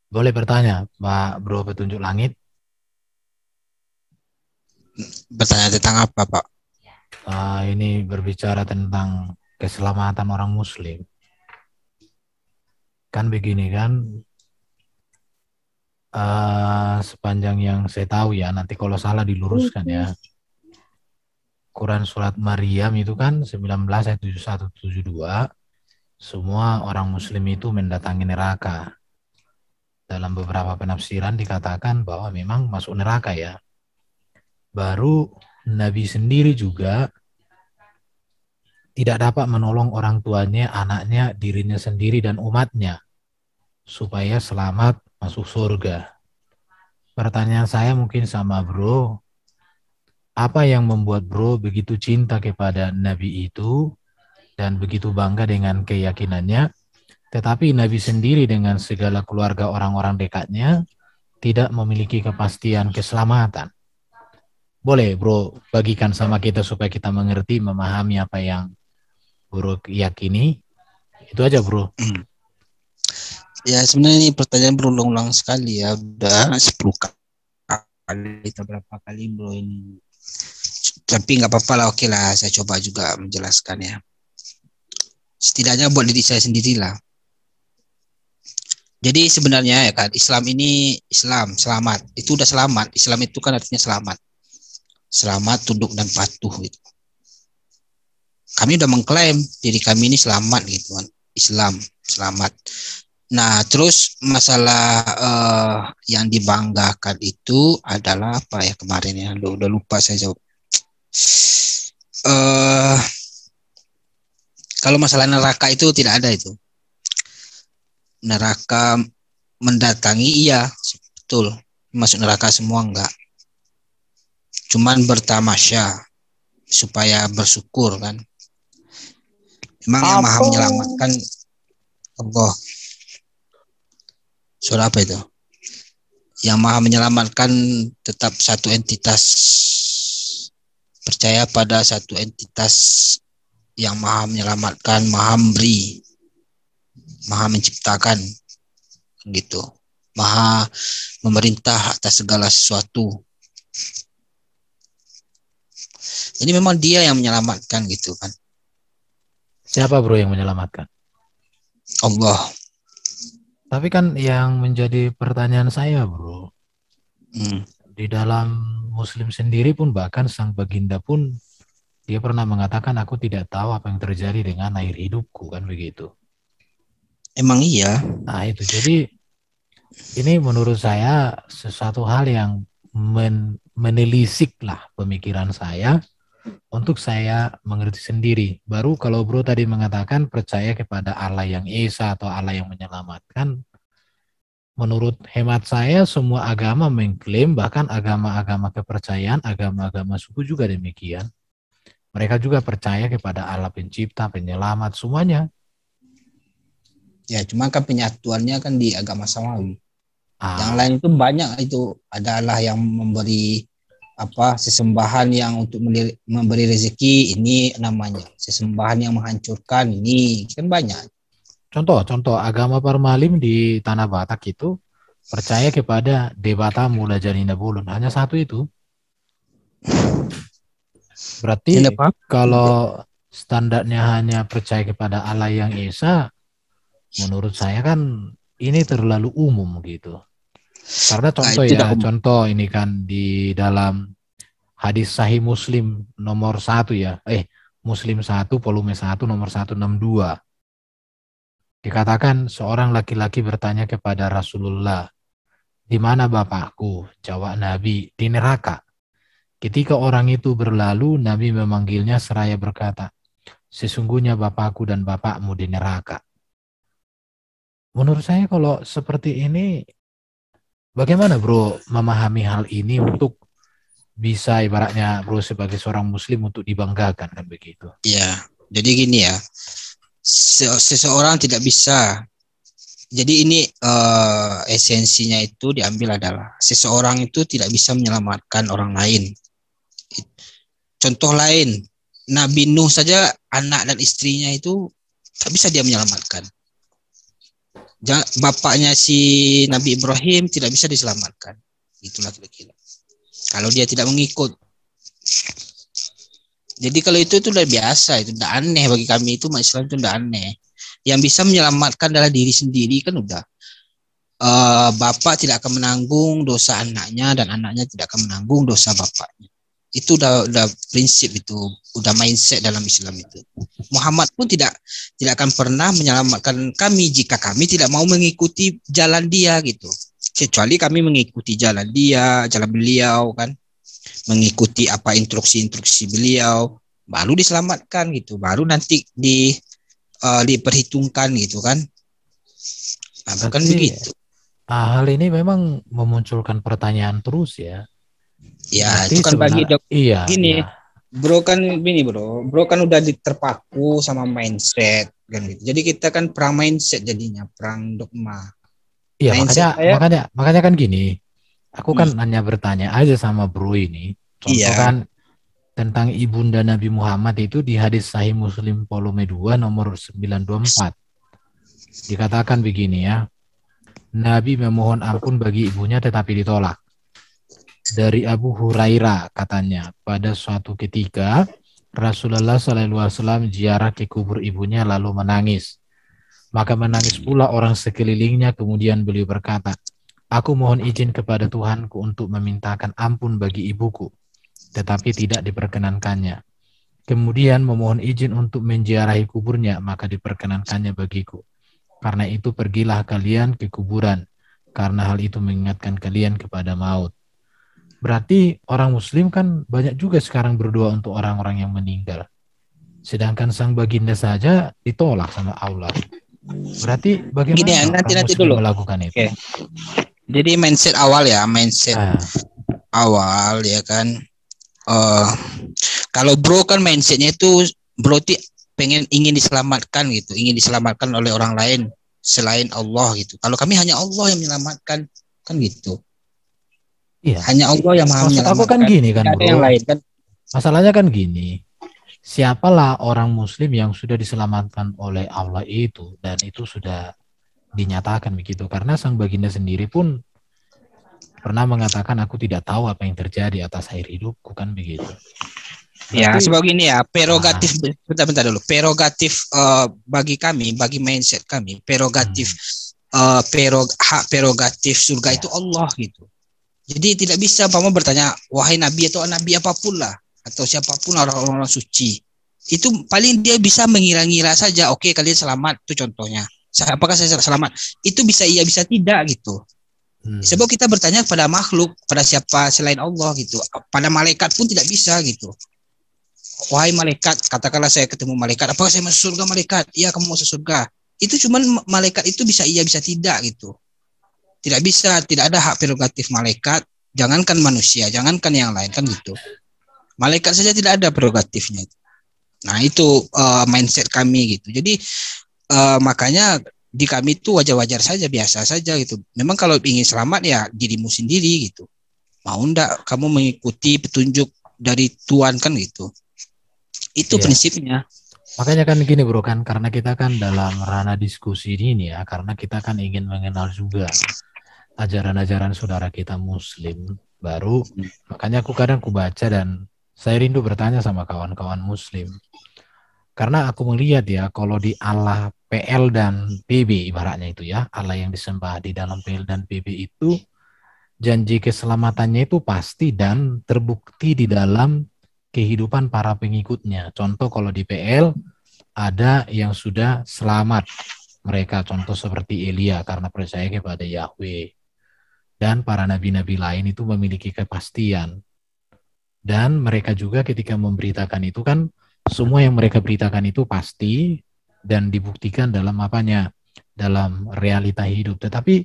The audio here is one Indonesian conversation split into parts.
Boleh bertanya, Pak Bro Petunjuk Langit. Bertanya tentang apa, Pak? Ini berbicara tentang keselamatan orang Muslim. Kan begini kan, sepanjang yang saya tahu ya, nanti kalau salah diluruskan ya. Quran Surat Maryam itu kan 19 ayat 71 72, semua orang Muslim itu mendatangi neraka. Dalam beberapa penafsiran dikatakan bahwa memang masuk neraka ya. Baru Nabi sendiri juga tidak dapat menolong orang tuanya, anaknya, dirinya sendiri dan umatnya supaya selamat masuk surga. Pertanyaan saya mungkin sama bro, apa yang membuat bro begitu cinta kepada Nabi itu dan begitu bangga dengan keyakinannya, tetapi Nabi sendiri dengan segala keluarga orang-orang dekatnya tidak memiliki kepastian keselamatan? Boleh bro bagikan sama kita supaya kita mengerti, memahami apa yang bro yakini. Itu aja bro. Ya sebenarnya ini pertanyaan berulang-ulang sekali ya, udah 10 kali atau berapa kali bro ini. Tapi nggak apa-apa lah, oke lah, saya coba juga menjelaskan ya. Setidaknya buat diri saya sendirilah. Jadi sebenarnya ya kan, Islam ini Islam selamat, itu udah selamat. Islam itu kan artinya selamat, selamat, tunduk dan patuh gitu. Kami udah mengklaim diri kami ini selamat gitu kan, Islam selamat. Nah, terus masalah yang dibanggakan itu adalah apa ya kemarin ya? Udah lupa saya jawab. Eh Kalau masalah neraka itu tidak ada itu. Neraka mendatangi iya, betul. Masuk neraka semua enggak. Cuman bertamasya supaya bersyukur kan. Memang yang maha Apa? menyelamatkan Allah. Surah apa itu? Yang maha menyelamatkan tetap satu entitas, percaya pada satu entitas yang maha menyelamatkan, maha memberi, maha menciptakan gitu, maha memerintah atas segala sesuatu. Jadi memang dia yang menyelamatkan gitu kan, Siapa bro yang menyelamatkan? Allah. Tapi kan yang menjadi pertanyaan saya bro, Hmm. di dalam Muslim sendiri pun bahkan sang baginda pun dia pernah mengatakan aku tidak tahu apa yang terjadi dengan air hidupku kan begitu. Emang iya. Nah itu jadi ini menurut saya sesuatu hal yang menelisik lah pemikiran saya untuk saya mengerti sendiri. Baru kalau bro tadi mengatakan percaya kepada Allah yang Esa atau Allah yang menyelamatkan, menurut hemat saya semua agama mengklaim, bahkan agama-agama kepercayaan, agama-agama suku juga demikian. Mereka juga percaya kepada Allah pencipta, penyelamat, semuanya. Ya cuma kan penyatuannya kan di agama samawi. Yang Ah, lain itu banyak, itu adalah yang memberi apa sesembahan yang untuk memberi rezeki, ini namanya sesembahan yang menghancurkan, ini kan banyak. contoh agama Parmalim di Tanah Batak itu percaya kepada Dewata Mula Janina Bulun. Hanya satu itu. Tidak Berarti apa? kalau standarnya hanya percaya kepada Allah yang Esa, menurut saya kan ini terlalu umum gitu. Karena Nah, contoh itu tidak ya, contoh ini kan di dalam hadis Sahih Muslim nomor satu ya, Muslim satu volume satu nomor 162. Dikatakan seorang laki-laki bertanya kepada Rasulullah, di mana bapakku? Jawab Nabi, di neraka. Ketika orang itu berlalu, Nabi memanggilnya seraya berkata, sesungguhnya bapakku dan bapakmu di neraka. Menurut saya kalau seperti ini, bagaimana bro memahami hal ini untuk bisa ibaratnya bro sebagai seorang muslim untuk dibanggakan kan begitu. ya. Jadi gini ya, seseorang tidak bisa. Jadi ini esensinya itu diambil adalah seseorang itu tidak bisa menyelamatkan orang lain. Contoh lain, Nabi Nuh saja anak dan istrinya itu tak bisa dia menyelamatkan. Bapaknya si Nabi Ibrahim tidak bisa diselamatkan. Itulah kira-kira. Kalau dia tidak mengikut. Jadi kalau itu udah biasa, itu udah aneh bagi kami, itu umat Islam itu udah aneh. Yang bisa menyelamatkan adalah diri sendiri kan udah. Bapak tidak akan menanggung dosa anaknya dan anaknya tidak akan menanggung dosa bapaknya. Itu udah prinsip itu, udah mindset dalam Islam itu. Muhammad pun tidak akan pernah menyelamatkan kami jika kami tidak mau mengikuti jalan dia gitu. Kecuali kami mengikuti jalan dia, jalan beliau kan. Mengikuti apa instruksi-instruksi beliau, baru diselamatkan gitu, baru nanti diperhitungkan gitu kan. Nah, bukan begitu. Hal ini memang memunculkan pertanyaan terus ya. Ya, berarti itu kan bagi gini. Iya. Bro kan kan udah terpaku sama mindset kan gitu. Jadi kita kan perang mindset jadinya, perang dogma. Iya, makanya kan gini. Aku kan hanya bertanya aja sama bro ini. Contoh kan tentang ibunda Nabi Muhammad itu di hadis Sahih Muslim volume 2 nomor 924. Dikatakan begini ya. Nabi memohon ampun bagi ibunya tetapi ditolak. Dari Abu Hurairah katanya, pada suatu ketika Rasulullah SAW ziarah ke kubur ibunya lalu menangis. Maka menangis pula orang sekelilingnya, kemudian beliau berkata, aku mohon izin kepada Tuhanku untuk memintakan ampun bagi ibuku, tetapi tidak diperkenankannya. Kemudian memohon izin untuk menziarahi kuburnya, maka diperkenankannya bagiku. Karena itu pergilah kalian ke kuburan, karena hal itu mengingatkan kalian kepada maut. Berarti orang muslim kan banyak juga sekarang berdoa untuk orang-orang yang meninggal. Sedangkan sang baginda saja ditolak sama Allah. Berarti bagaimana orang muslim dulu melakukan itu? Okay. Jadi mindset awal ya, awal ya kan. Kalau bro kan mindsetnya itu bro ingin diselamatkan gitu, ingin diselamatkan oleh orang lain selain Allah gitu. Kalau kami hanya Allah yang menyelamatkan kan gitu. Iya. Hanya Allah yang maha menyelamatkan. Aku kan gini kan bro. Yang lain kan. Masalahnya kan gini. Siapalah orang muslim yang sudah diselamatkan oleh Allah itu, dan itu sudah dinyatakan begitu, karena sang baginda sendiri pun pernah mengatakan aku tidak tahu apa yang terjadi atas air hidupku kan begitu. Ya, sebab gini ya, prerogatif bentar dulu. Prerogatif bagi kami, bagi mindset kami, prerogatif hak prerogatif surga itu Allah gitu. Jadi tidak bisa Pak bertanya wahai nabi atau nabi apapun lah, atau siapapun orang-orang suci. Itu paling dia bisa mengira-ngira saja, oke kalian selamat, itu contohnya. Apakah saya selamat? Itu bisa iya bisa tidak gitu. Sebab kita bertanya pada makhluk, pada siapa selain Allah gitu. Pada malaikat pun tidak bisa gitu. Wahai malaikat, katakanlah saya ketemu malaikat, apakah saya masuk surga malaikat? Iya, kamu masuk surga. Itu cuman malaikat itu bisa iya bisa tidak gitu. Tidak bisa, tidak ada hak prerogatif malaikat, jangankan manusia, jangankan yang lain kan gitu. Malaikat saja tidak ada prerogatifnya. Nah, itu mindset kami gitu. Jadi makanya di kami itu wajar-wajar saja, biasa saja gitu. Memang kalau ingin selamat ya dirimu sendiri gitu. Mau enggak kamu mengikuti petunjuk dari Tuhan kan gitu. Itu prinsipnya. Makanya kan gini bro kan, karena kita kan dalam ranah diskusi ini ya, karena kita kan ingin mengenal juga ajaran-ajaran saudara kita muslim baru. Makanya aku kadang baca dan saya rindu bertanya sama kawan-kawan muslim. Karena aku melihat ya, kalau di Allah PL dan PB ibaratnya itu ya, Allah yang disembah di dalam PL dan PB itu, janji keselamatannya itu pasti dan terbukti di dalam kehidupan para pengikutnya. Contoh kalau di PL, ada yang sudah selamat. Mereka contoh seperti Elia karena percaya kepada Yahweh. Dan para nabi-nabi lain itu memiliki kepastian. Dan mereka juga ketika memberitakan itu kan, semua yang mereka beritakan itu pasti dan dibuktikan dalam apanya? Dalam realita hidup. Tetapi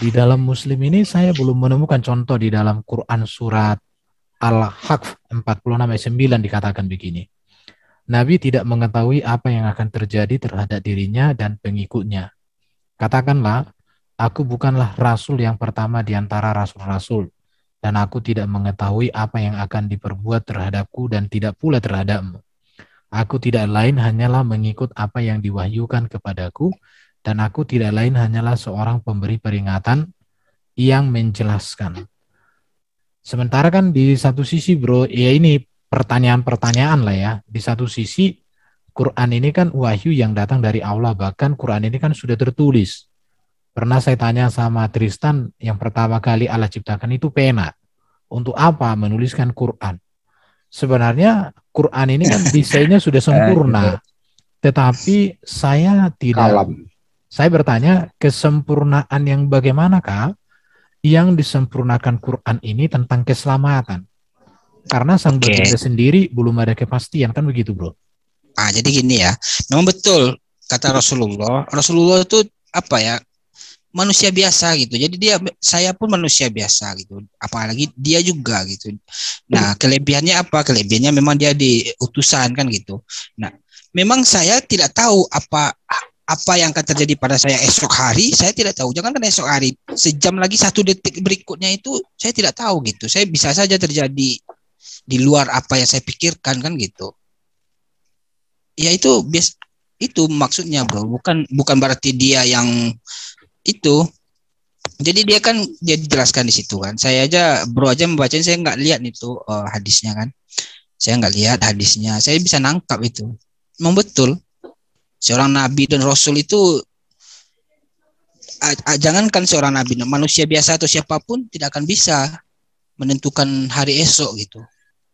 di dalam muslim ini saya belum menemukan contoh di dalam Quran surat Al-Haqq 46:9 dikatakan begini. Nabi tidak mengetahui apa yang akan terjadi terhadap dirinya dan pengikutnya. Katakanlah, aku bukanlah rasul yang pertama di antara rasul-rasul, dan aku tidak mengetahui apa yang akan diperbuat terhadapku dan tidak pula terhadapmu. Aku tidak lain hanyalah mengikut apa yang diwahyukan kepadaku, dan aku tidak lain hanyalah seorang pemberi peringatan yang menjelaskan. Sementara kan di satu sisi bro, ya ini pertanyaan-pertanyaan lah ya. Di satu sisi Quran ini kan wahyu yang datang dari Allah, bahkan Quran ini kan sudah tertulis. Pernah saya tanya sama Tristan, yang pertama kali Allah ciptakan itu pena. Untuk apa menuliskan Quran? Sebenarnya Quran ini kan desainnya sudah sempurna, tetapi saya bertanya kesempurnaan yang bagaimanakah yang disempurnakan Quran ini tentang keselamatan? Karena sang baginda sendiri belum ada kepastian, kan begitu bro? Jadi gini ya, memang betul kata Rasulullah. Rasulullah itu apa ya, manusia biasa gitu. Jadi saya pun manusia biasa gitu. Apalagi dia juga gitu. Nah, kelebihannya apa? Kelebihannya memang dia diutusan kan gitu. Nah, memang saya tidak tahu apa yang akan terjadi pada saya esok hari. Saya tidak tahu. Jangankan esok hari, sejam lagi, 1 detik berikutnya itu saya tidak tahu gitu. Saya bisa saja terjadi di luar apa yang saya pikirkan kan gitu. Ya itu maksudnya bro, bukan berarti dia yang itu. Jadi dia dijelaskan di situ kan. Saya aja membacanya, saya nggak lihat itu hadisnya kan. Saya nggak lihat hadisnya. Saya bisa nangkap itu. Memang betul. Seorang nabi dan rasul itu, jangankan seorang nabi, manusia biasa atau siapapun tidak akan bisa menentukan hari esok gitu.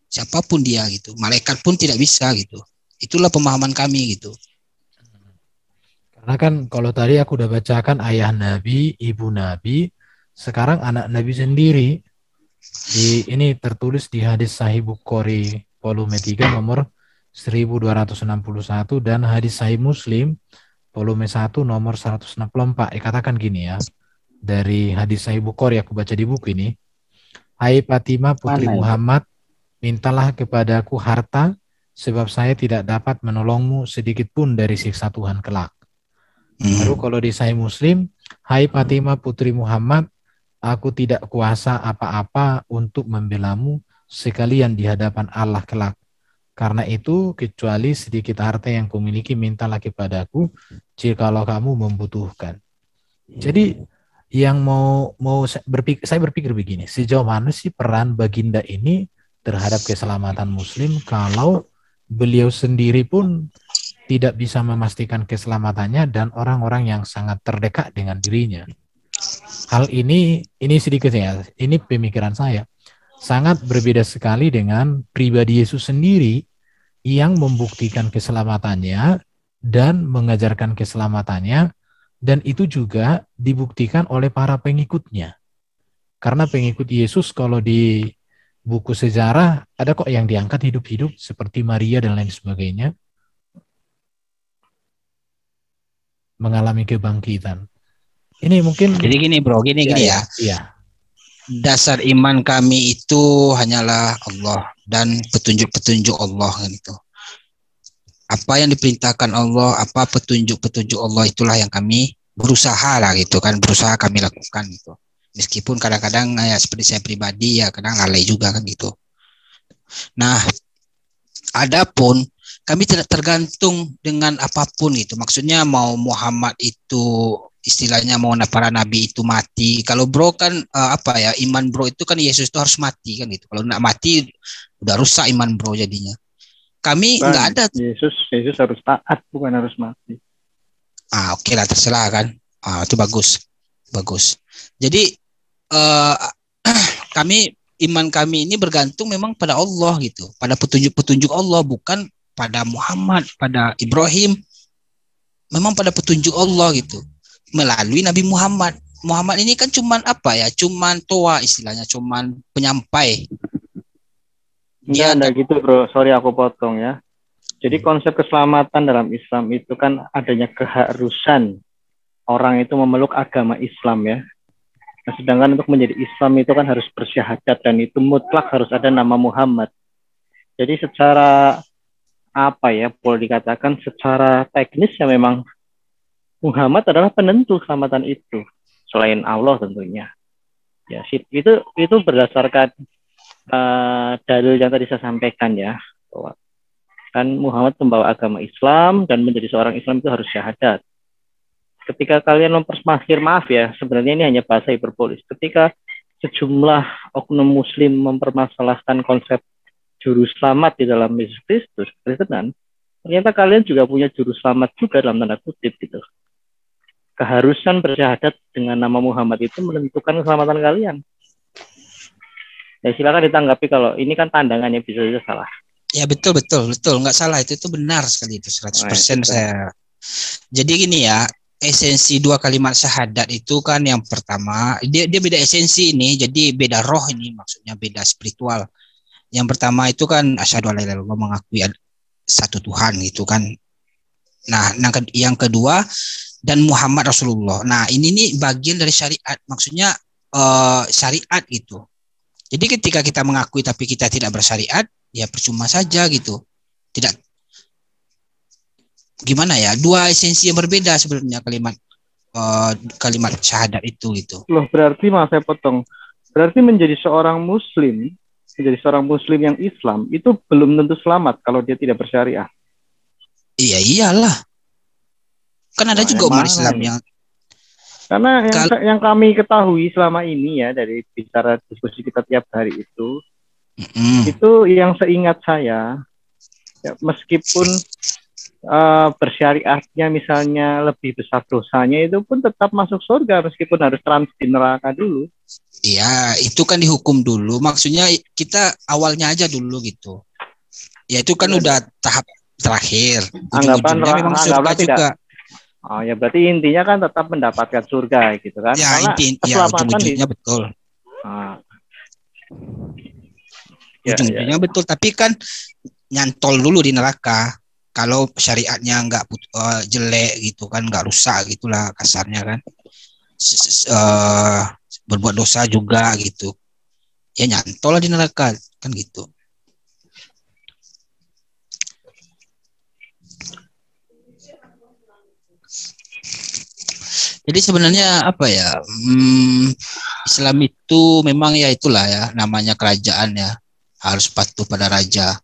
Siapapun dia gitu. Malaikat pun tidak bisa gitu. Itulah pemahaman kami gitu. Karena kan kalau tadi aku udah bacakan ayah Nabi, ibu Nabi, sekarang anak Nabi sendiri. Ini tertulis di hadis Sahih Bukhari volume 3 nomor 1261 dan hadis Sahih Muslim volume 1 nomor 164. Katakan gini ya. Dari hadis Sahih Bukhari aku baca di buku ini. Hai Fatimah putri Muhammad, mintalah kepadaku harta sebab saya tidak dapat menolongmu sedikit pun dari siksa Tuhan kelak. Baru kalau di Sahih Muslim, hai Fatimah putri Muhammad, aku tidak kuasa apa-apa untuk membelamu sekalian di hadapan Allah kelak. Karena itu, kecuali sedikit harta yang kumiliki, mintalah kepadaku jikalau kamu membutuhkan. Jadi, yang saya berpikir begini, sejauh mana sih peran baginda ini terhadap keselamatan Muslim kalau beliau sendiri pun tidak bisa memastikan keselamatannya dan orang-orang yang sangat terdekat dengan dirinya. Hal ini sedikit ya, ini pemikiran saya, sangat berbeda sekali dengan pribadi Yesus sendiri yang membuktikan keselamatannya dan mengajarkan keselamatannya, dan itu juga dibuktikan oleh para pengikutnya. Karena pengikut Yesus kalau di buku sejarah ada kok yang diangkat hidup-hidup seperti Maria dan lain sebagainya, mengalami kebangkitan. Ini mungkin jadi gini bro, gini ya. Iya. Dasar iman kami itu hanyalah Allah dan petunjuk-petunjuk Allah gitu. Apa yang diperintahkan Allah, apa petunjuk-petunjuk Allah, itulah yang kami berusaha lah gitu kan, berusaha kami lakukan gitu. Meskipun kadang-kadang ya seperti saya pribadi ya kadang lalai juga kan gitu. Nah, adapun kami tidak tergantung dengan apapun gitu. Maksudnya mau Muhammad itu istilahnya mau para nabi itu mati. Kalau bro kan iman bro itu kan Yesus itu harus mati kan gitu. Kalau nggak mati udah rusak iman bro jadinya. Kami nggak ada. Yesus harus taat, bukan harus mati. Oke lah, terserah kan. Itu bagus. Jadi iman kami ini bergantung memang pada Allah gitu, pada petunjuk-petunjuk Allah, bukan pada Muhammad, pada Ibrahim. Memang pada petunjuk Allah gitu, melalui Nabi Muhammad. Muhammad ini kan cuman toa istilahnya, cuman penyampai. Enggak gitu bro, sorry aku potong ya. Jadi konsep keselamatan dalam Islam itu kan adanya keharusan orang itu memeluk agama Islam ya. Nah, sedangkan untuk menjadi Islam itu kan harus bersyahadat dan itu mutlak harus ada nama Muhammad. Jadi secara boleh dikatakan secara teknis ya memang Muhammad adalah penentu keselamatan itu selain Allah tentunya. Ya, itu berdasarkan dalil yang tadi saya sampaikan ya, bahwa kan Muhammad membawa agama Islam dan menjadi seorang Islam itu harus syahadat. ketika kalian mempermasalahin, maaf ya, sebenarnya ini hanya bahasa hiperbolis. Ketika sejumlah oknum muslim mempermasalahkan konsep juru selamat di dalam Yesus Kristus, Kristenan, ternyata kalian juga punya juru selamat juga dalam tanda kutip gitu. Keharusan bersyahadat dengan nama Muhammad itu menentukan keselamatan kalian. Ya silakan ditanggapi kalau ini kan pandangannya bisa saja salah. Ya betul, nggak salah, itu benar sekali, itu 100% saya. Jadi gini ya, esensi dua kalimat syahadat itu kan yang pertama, dia beda esensi ini, jadi beda roh ini, maksudnya beda spiritual. Yang pertama itu kan asyhadu alla ilaha illallah, mengakui satu Tuhan gitu kan. Nah, yang kedua dan Muhammad Rasulullah. Nah, ini nih bagian dari syariat, maksudnya syariat gitu. Jadi ketika kita mengakui tapi kita tidak bersyariat, ya percuma saja gitu. Tidak, gimana ya? Dua esensi yang berbeda sebenarnya kalimat syahadat itu gitu. Loh, berarti maaf saya potong. Berarti menjadi seorang muslim yang Islam itu belum tentu selamat kalau dia tidak bersyariah. Iya, iyalah. Kan ada juga umat Islam yang, karena yang kami ketahui selama ini ya dari bicara diskusi kita tiap hari itu yang seingat saya ya, meskipun bersyariatnya misalnya lebih besar dosanya, itu pun tetap masuk surga meskipun harus transit di neraka dulu. Iya, itu kan dihukum dulu. Maksudnya kita awalnya aja dulu gitu. Ya itu kan udah tahap terakhir. Ujung-ujungnya memang surga juga. Oh ya, berarti intinya kan tetap mendapatkan surga gitu kan? Ya, ujung-ujungnya betul. Ujung-ujungnya betul, tapi kan nyantol dulu di neraka. Kalau syariatnya nggak jelek gitu kan, nggak rusak gitulah kasarnya kan. Berbuat dosa juga gitu. Ya nyantol lah di neraka kan gitu. Jadi sebenarnya apa ya, Islam itu memang ya itulah ya, namanya kerajaan ya, harus patuh pada raja.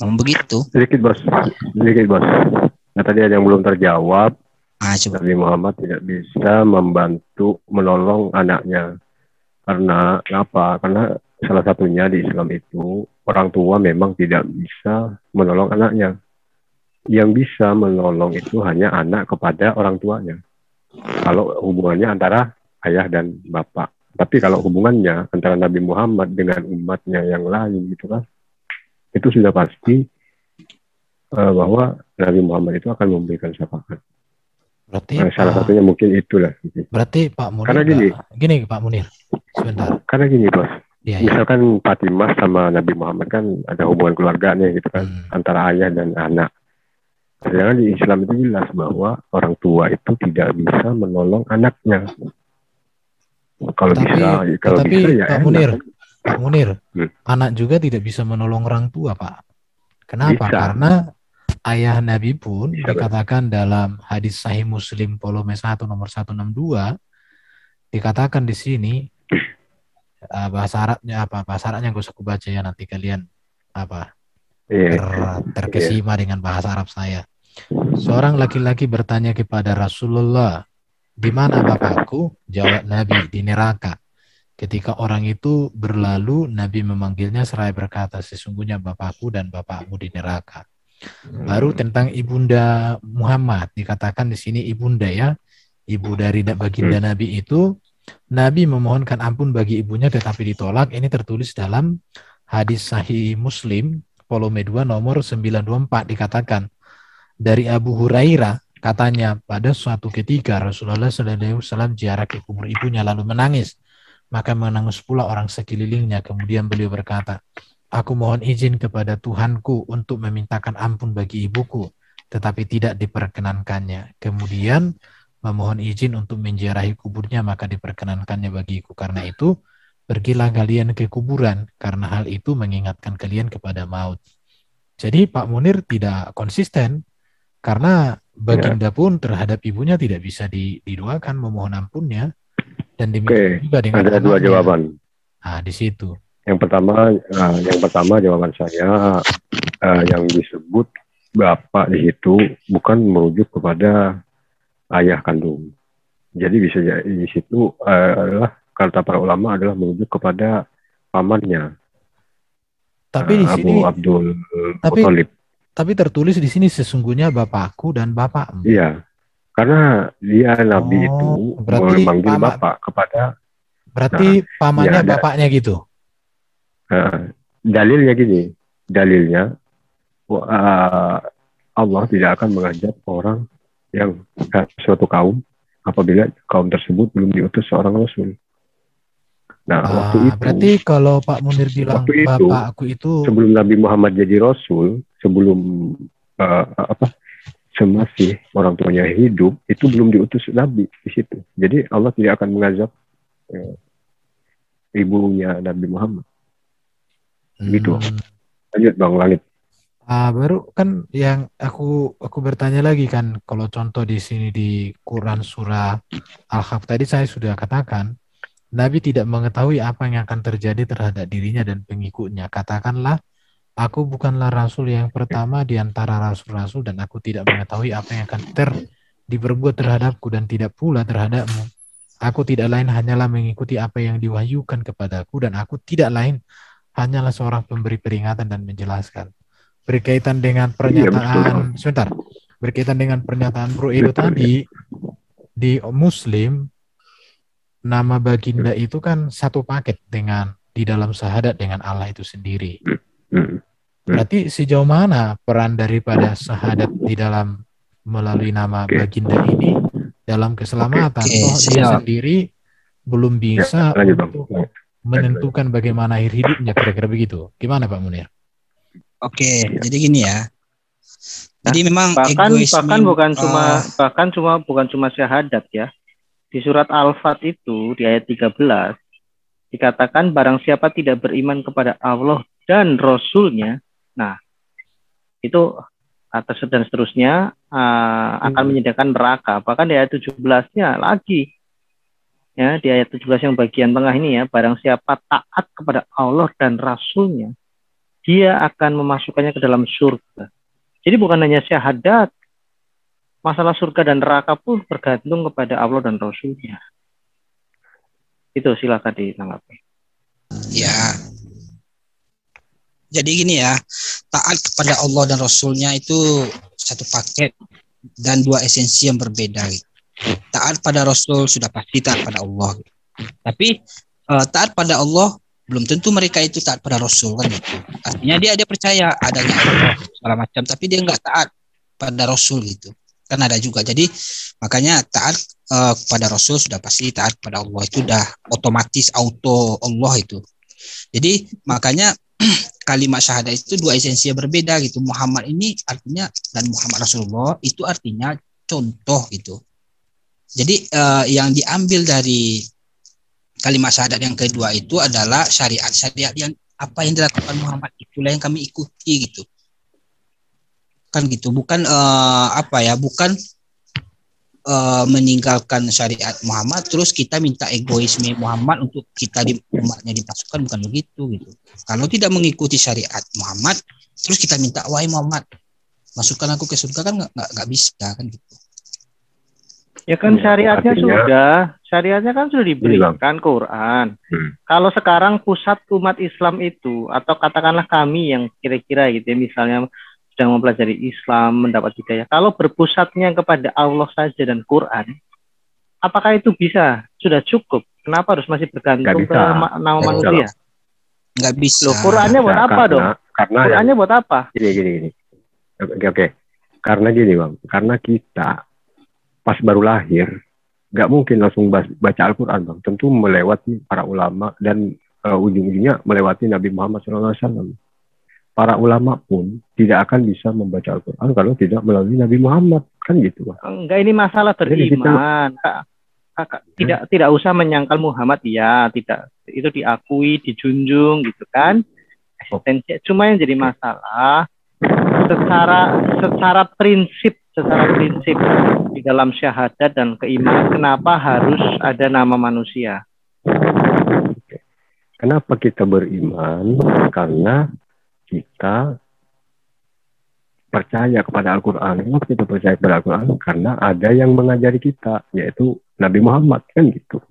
Memang begitu. Sedikit bos. Nah tadi ada yang belum terjawab. Nabi Muhammad tidak bisa membantu menolong anaknya. Karena apa? Karena salah satunya di Islam itu orang tua memang tidak bisa menolong anaknya. Yang bisa menolong itu hanya anak kepada orang tuanya. Kalau hubungannya antara ayah dan bapak. Tapi kalau hubungannya antara Nabi Muhammad dengan umatnya yang lain gitu kan, itu sudah pasti bahwa Nabi Muhammad itu akan memberikan syafaat. Berarti salah satunya mungkin itulah. Berarti Pak Munir. Karena gini Pak Munir, sebentar. Karena gini bos. Ya. Misalkan Fatimah sama Nabi Muhammad kan ada hubungan keluarganya gitu kan, antara ayah dan anak. Sedangkan di Islam itu jelas bahwa orang tua itu tidak bisa menolong anaknya. Kalau bisa ya Pak Munir, anak juga tidak bisa menolong orang tua, Pak. Kenapa? Bisa. Karena ayah Nabi pun dikatakan dalam hadis Sahih Muslim volume 1 nomor 162, dikatakan di sini bahasa Arabnya apa? Bahasa Arabnya gak usah aku baca ya, nanti kalian terkesima dengan bahasa Arab saya. Seorang laki-laki bertanya kepada Rasulullah, "Di mana bapakku?" Jawab Nabi, "Di neraka." Ketika orang itu berlalu, Nabi memanggilnya seraya berkata, "Sesungguhnya bapakku dan bapakmu di neraka." Baru tentang ibunda Muhammad, dikatakan di sini ibunda ya, ibu dari baginda Nabi itu, Nabi memohonkan ampun bagi ibunya tetapi ditolak. Ini tertulis dalam hadis Sahih Muslim volume 2 nomor 924, dikatakan dari Abu Hurairah, katanya pada suatu ketika Rasulullah SAW ziarah ke kubur ibunya lalu menangis. Maka menangis pula orang sekelilingnya. Kemudian beliau berkata, "Aku mohon izin kepada Tuhanku untuk memintakan ampun bagi ibuku, tetapi tidak diperkenankannya. Kemudian memohon izin untuk menziarahi kuburnya, maka diperkenankannya bagiku. Karena itu, pergilah kalian ke kuburan, karena hal itu mengingatkan kalian kepada maut." Jadi Pak Munir tidak konsisten, karena baginda pun terhadap ibunya tidak bisa didoakan memohon ampunnya, dan demikian juga dengan ada dua jawaban. Nah, di situ. Yang pertama jawaban saya yang disebut bapak di situ bukan merujuk kepada ayah kandung, Jadi bisa jadi di situ adalah kata para ulama adalah merujuk kepada pamannya, Tapi di sini, Abu Abdul tapi Muthalib. tapi tertulis di sini sesungguhnya bapakku dan bapakmu. Iya, karena dia Nabi Oh, itu berarti memanggil bapak kepada, nah, pamannya ya ada bapaknya gitu. dalilnya gini, dalilnya Allah tidak akan mengajak orang yang suatu kaum apabila kaum tersebut belum diutus seorang rasul. Nah, waktu itu, Berarti kalau Pak Munir bilang waktu itu bapakku itu, sebelum Nabi Muhammad jadi rasul, sebelum semasih orang tuanya hidup, itu belum diutus Nabi di situ. Jadi Allah tidak akan mengazab ibunya Nabi Muhammad. Gitu. Lanjut Bang Langit. baru kan yang aku bertanya lagi kan, kalau contoh di sini di Quran surah Al-Kahf tadi saya sudah katakan, Nabi tidak mengetahui apa yang akan terjadi terhadap dirinya dan pengikutnya. Katakanlah, aku bukanlah rasul yang pertama di antara rasul-rasul dan aku tidak mengetahui apa yang akan diperbuat terhadapku dan tidak pula terhadapmu. Aku tidak lain hanyalah mengikuti apa yang diwahyukan kepadaku dan aku tidak lain hanyalah seorang pemberi peringatan dan menjelaskan. Berkaitan dengan pernyataan, berkaitan dengan pernyataan Bro Edo tadi, di Muslim, nama baginda itu kan satu paket dengan di dalam syahadat dengan Allah itu sendiri. Berarti sejauh mana peran daripada syahadat di dalam melalui nama baginda ini dalam keselamatan? Toh dia sendiri belum bisa untuk menentukan bagaimana akhir hidupnya, kira-kira begitu. Gimana Pak Munir? Oke, jadi gini ya. Jadi memang bukan cuma syahadat ya. Di surat Al-Fat itu di ayat 13 dikatakan barang siapa tidak beriman kepada Allah dan Rasul-Nya, nah itu atas dan seterusnya akan menyediakan neraka. Bahkan di ayat 17-nya lagi, ya di ayat 17 yang bagian tengah ini ya, barang siapa taat kepada Allah dan Rasul-Nya, dia akan memasukkannya ke dalam surga. Jadi bukan hanya syahadat, masalah surga dan neraka pun bergantung kepada Allah dan Rasul-Nya. Itu silakan ditanggapi. Ya. Jadi gini ya, taat kepada Allah dan Rasul-Nya itu satu paket dan dua esensi yang berbeda. Gitu. Taat pada Rasul sudah pasti taat pada Allah. Tapi taat pada Allah belum tentu mereka itu taat pada Rasul kan gitu. Artinya dia percaya adanya Allah segala macam, tapi dia nggak taat pada Rasul gitu. Kan ada juga. Jadi makanya taat kepada Rasul sudah pasti taat kepada Allah, itu udah otomatis auto Allah itu. Jadi makanya kalimat syahadat itu dua esensi yang berbeda gitu. Muhammad ini artinya dan Muhammad Rasulullah itu artinya contoh gitu. Jadi yang diambil dari kalimat syahadat yang kedua itu adalah syariat yang apa yang dilakukan Muhammad itulah yang kami ikuti gitu. Kan gitu, bukan bukan meninggalkan syariat Muhammad terus kita minta egoisme Muhammad untuk kita di umatnya dipasukan, bukan begitu gitu. Kalau tidak mengikuti syariat Muhammad terus kita minta wahai Muhammad masukkan aku ke surga, kan nggak bisa kan gitu. Ya kan syariatnya kan sudah diberikan Quran. Kalau sekarang pusat umat Islam itu, atau katakanlah kami yang kira-kira gitu ya, misalnya sedang mempelajari Islam, mendapat hidayah, kalau berpusatnya kepada Allah saja dan Quran, apakah itu bisa? Sudah cukup? Kenapa harus masih bergantung ke nama manusia? Nggak bisa. Loh, Qurannya buat apa dong? Qurannya buat apa? Gini. Oke. Karena gini Bang, karena kita pas baru lahir, nggak mungkin langsung baca Al-Quran Bang. Tentu melewati para ulama dan ujung-ujungnya melewati Nabi Muhammad SAW. Para ulama pun tidak akan bisa membaca Al-Quran kalau tidak melalui Nabi Muhammad, kan gitu Bang. Enggak, ini masalah beriman. Tidak usah menyangkal Muhammad, ya tidak, itu diakui, dijunjung gitu kan. Eksistensi. Cuma yang jadi masalah secara prinsip di dalam syahadat dan keimanan, kenapa harus ada nama manusia? Kenapa kita beriman? Karena kita percaya kepada Al-Quran. Kenapa kita percaya kepada Al-Quran? Karena ada yang mengajari kita, yaitu Nabi Muhammad, kan gitu.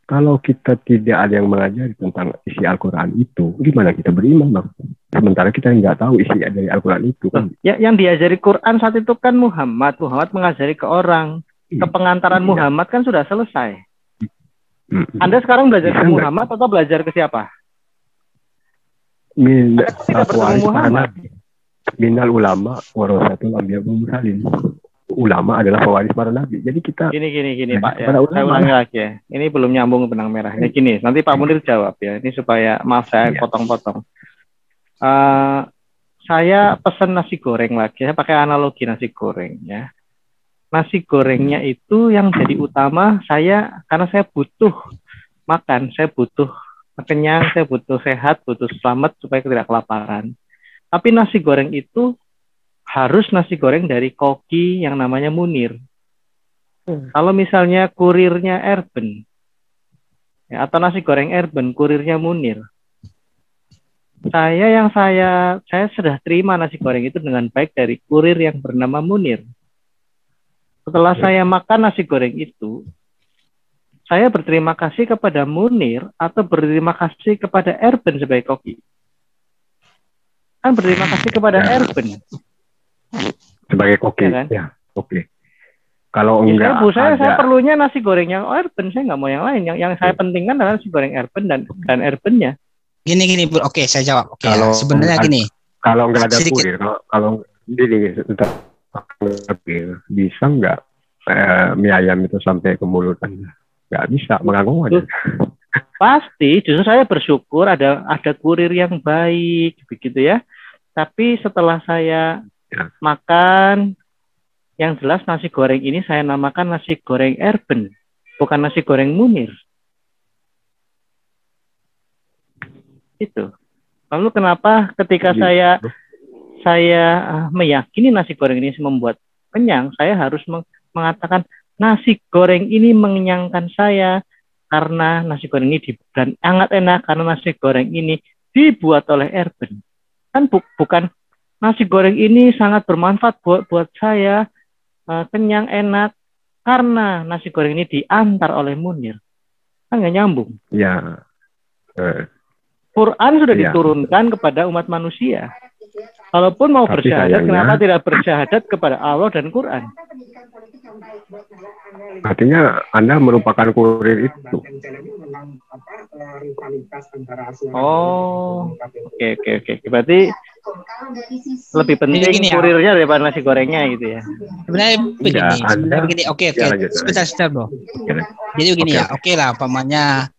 Kalau kita tidak ada yang mengajari tentang isi Al-Quran itu, gimana kita beriman, Bang? Sementara kita nggak tahu isi dari Al-Quran itu. Kan? Ya, yang diajari Quran saat itu kan Muhammad mengajari ke orang. Kepengantaran Muhammad kan sudah selesai. Anda sekarang belajar ke Muhammad atau belajar ke siapa? Minal ulama warasatul anbiya wal mursalin. Ulama adalah pewaris para nabi. Jadi kita gini Pak ya. Saya ulangi lagi ya. Ini belum nyambung ke benang merah. Ini gini, nanti Pak Munir jawab ya. Ini supaya maaf saya potong-potong. Saya pesan nasi goreng lagi. Saya pakai analogi nasi goreng ya. Nasi gorengnya itu yang jadi utama saya, karena saya butuh makan, saya butuh kenyang, saya butuh sehat, butuh selamat supaya tidak kelaparan. Tapi nasi goreng itu harus nasi goreng dari koki yang namanya Munir. Kalau misalnya kurirnya Erben, ya, atau nasi goreng Erben, kurirnya Munir, saya sudah terima nasi goreng itu dengan baik dari kurir yang bernama Munir. Setelah saya makan nasi goreng itu, saya berterima kasih kepada Munir atau berterima kasih kepada Erben sebagai koki? Kan berterima kasih kepada Erben sebagai koki, ya, kan? Ya, oke. Kalau enggak, saya perlunya nasi gorengnya Erben, saya nggak mau yang lain. Yang saya pentingkan adalah nasi goreng Erben dan Erbennya. Gini, oke, saya jawab. Oke, kalau sebenarnya gini. Kalau nggak ada kurir, kalau ini bisa nggak mie ayam itu sampai ke mulut Anda? Nggak bisa, mengganggu aja. Pasti, justru saya bersyukur ada kurir yang baik, begitu ya. Tapi setelah saya makan, yang jelas nasi goreng ini saya namakan nasi goreng Erben, bukan nasi goreng Munir. Itu. Lalu kenapa ketika saya meyakini nasi goreng ini membuat kenyang, saya harus mengatakan nasi goreng ini mengenyangkan saya karena nasi goreng ini dan sangat enak karena nasi goreng ini dibuat oleh Erben. Kan bukan nasi goreng ini sangat bermanfaat buat saya, kenyang enak karena nasi goreng ini diantar oleh Munir. Kan nggak nyambung. Ya. Quran sudah diturunkan kepada umat manusia. Kalaupun mau bersyahadat, kenapa tidak bersyahadat kepada Allah dan Quran? Artinya Anda merupakan kurir itu. Oh, oke. Berarti lebih penting kurirnya daripada nasi gorengnya gitu ya. Sebenarnya begini. Oke. Sebentar, Bro. Jadi begini ya. Oke lah, pamannya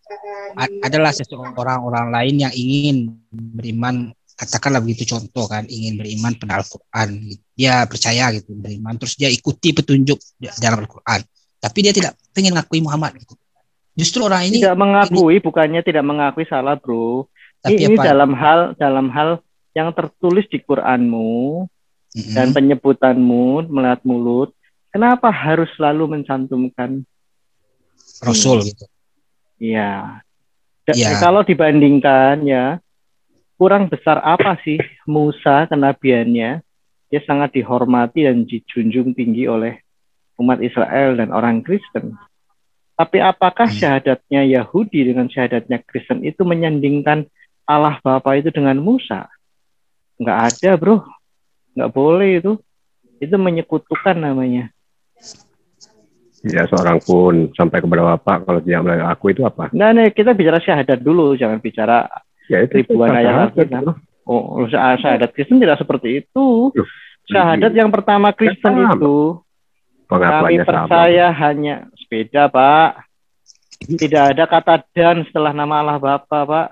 adalah seseorang orang lain yang ingin beriman, katakanlah begitu contoh kan, ingin beriman pada Al-Quran, dia percaya gitu beriman, terus dia ikuti petunjuk dalam Al-Quran, tapi dia tidak pengen ngakui Muhammad gitu. Justru orang ini tidak mengakui, bukannya tidak mengakui salah, bro. Tapi ini dalam hal yang tertulis di Quranmu dan penyebutanmu melihat mulut, kenapa harus selalu mencantumkan Rasul gitu? Iya. Kalau dibandingkan ya, kurang besar apa sih Musa kenabiannya? Dia sangat dihormati dan dijunjung tinggi oleh umat Israel dan orang Kristen. Tapi apakah syahadatnya Yahudi dengan syahadatnya Kristen itu menyandingkan Allah Bapa itu dengan Musa? Nggak ada, bro. Nggak boleh itu. Itu menyekutukan namanya. Ya, seorang pun sampai kepada Bapak kalau dia melihat aku itu apa? Nah, kita bicara syahadat dulu, jangan bicara ribuan ayat Alkitab. Syahadat Kristen tidak seperti itu. Syahadat yang pertama Kristen itu kami percaya hanya sepeda, Pak. Tidak ada kata dan setelah nama Allah Bapa, Pak.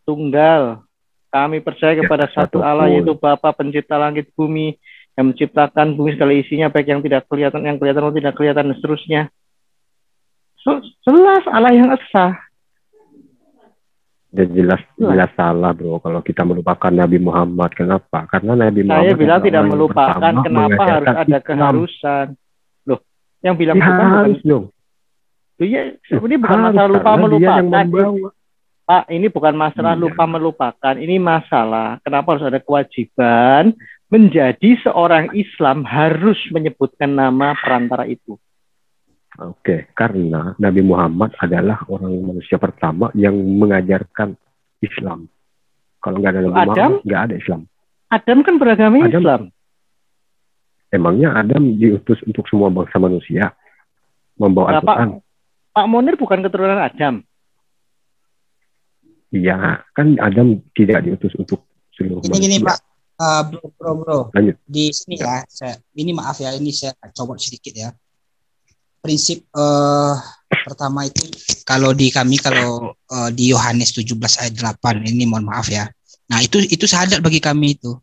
Tunggal. Kami percaya kepada satu Allah, yaitu Bapa pencipta langit bumi, yang menciptakan bumi segala isinya, baik yang tidak kelihatan, yang kelihatan atau tidak kelihatan, dan seterusnya. Jelas Allah yang esa. Jelas salah, bro, kalau kita melupakan Nabi Muhammad. Kenapa? Karena Nabi Muhammad. Saya bilang tidak melupakan, kenapa harus ada keharusan? Loh, yang bilang harus dong. Ini bukan masalah lupa melupakan. Pak, ini bukan masalah lupa melupakan. Ini masalah kenapa harus ada kewajiban menjadi seorang Islam harus menyebutkan nama perantara itu. Oke, karena Nabi Muhammad adalah orang manusia pertama yang mengajarkan Islam. Kalau nggak ada Nabi Muhammad, nggak ada Islam. Adam kan beragama Islam. Emangnya Adam diutus untuk semua bangsa manusia membawa Al-Quran? Pak Munir bukan keturunan Adam. Iya, kan Adam tidak diutus untuk seluruh manusia. Gini Pak, bro. Lanjut. Di sini ya, ini maaf ya, ini saya coba sedikit ya. Prinsip pertama itu kalau di Yohanes 17 ayat 8 ini, mohon maaf ya. Nah, itu syahadat bagi kami itu.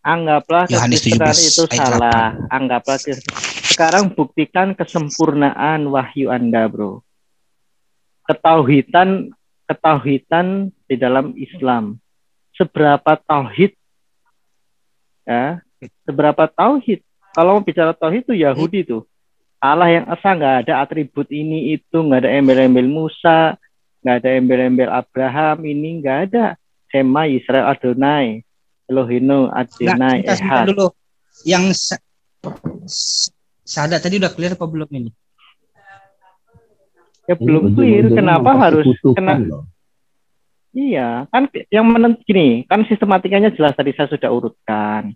Anggaplah Yohanes 17 itu ayat salah. 8. Anggaplah sekarang buktikan kesempurnaan wahyu Anda, bro. Ketauhidan di dalam Islam. Seberapa tauhid? Ya, seberapa tauhid? Kalau bicara tauhid itu Yahudi tuh. Allah yang esa, nggak ada atribut ini itu, nggak ada embel-embel Musa, nggak ada embel-embel Abraham, ini nggak ada. Shema Yisrael Adonai, Elohino Adonai Ehad. Dulu. Yang syahadat tadi udah clear apa belum ini? Ya belum clear. Kenapa harus kena? Iya, kan yang gini, kan sistematikanya jelas tadi saya sudah urutkan.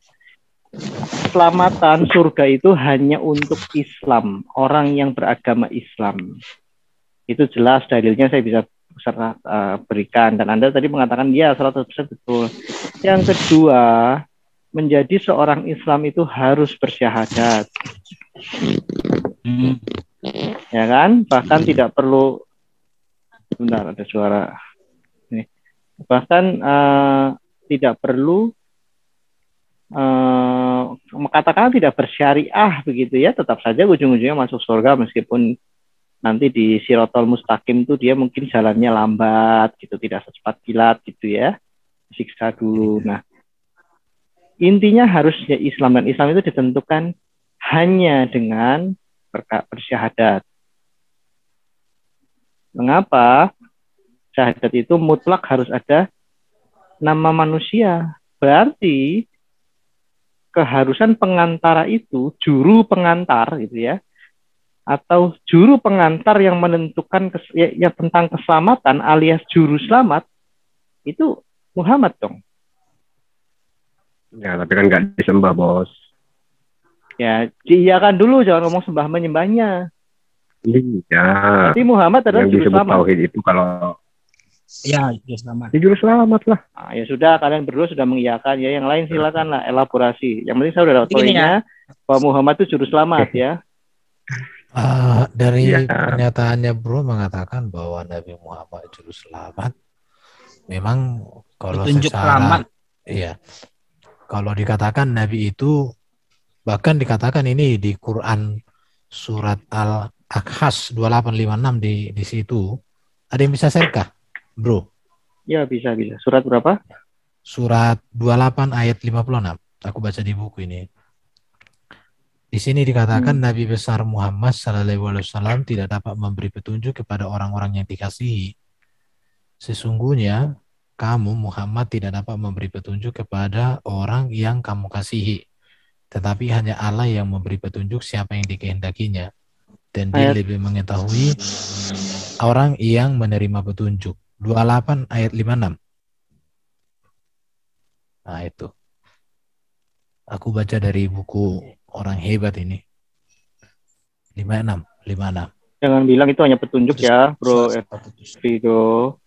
Keselamatan surga itu hanya untuk Islam, orang yang beragama Islam. Itu jelas dalilnya saya bisa berikan, dan Anda tadi mengatakan ya 100% betul. Yang kedua, menjadi seorang Islam itu harus bersyahadat. Ya kan? Bahkan tidak perlu, bentar ada suara. Bahkan tidak perlu katakan tidak bersyariah begitu ya, tetap saja ujung-ujungnya masuk surga, meskipun nanti di Sirotol Mustaqim tuh dia mungkin jalannya lambat gitu, tidak secepat kilat gitu ya, siksa dulu. Nah, intinya harusnya Islam, dan Islam itu ditentukan hanya dengan bersyahadat. Mengapa? Syahadat itu mutlak harus ada nama manusia. Berarti keharusan pengantara itu, juru pengantar gitu ya, atau juru pengantar yang menentukan ya tentang keselamatan alias juru selamat itu Muhammad dong. Ya, tapi kan nggak disembah, bos. Ya, diiyakan dulu, jangan ngomong sembah menyembahnya. Iya. Tapi Muhammad adalah yang juru disebut selamat. tauhid itu kalau Ya, juru selamat. juru selamat lah. Nah, ya sudah, kalian berdua sudah mengiyakan ya. Yang lain silakan lah elaborasi. Yang penting saya sudah tahu poinnya bahwa Muhammad itu juru selamat ya. Dari pernyataannya Bro mengatakan bahwa Nabi Muhammad juru selamat. Memang kalau petunjuk secara selamat. Iya. Kalau dikatakan Nabi itu, bahkan dikatakan ini di Quran surat Al-Ahqaf 2856 di situ. Ada yang bisa share-kah, Bro? Ya, bisa. Surat berapa? Surat 28 ayat 56. Aku baca di buku ini. Di sini dikatakan Nabi besar Muhammad SAW tidak dapat memberi petunjuk kepada orang-orang yang dikasihi. Sesungguhnya kamu Muhammad tidak dapat memberi petunjuk kepada orang yang kamu kasihi. Tetapi hanya Allah yang memberi petunjuk siapa yang dikehendakinya. Dan dia lebih mengetahui orang yang menerima petunjuk. 28 ayat 56. Nah itu. Aku baca dari buku orang hebat ini. 56. Jangan bilang itu hanya petunjuk ya, Bro. Video.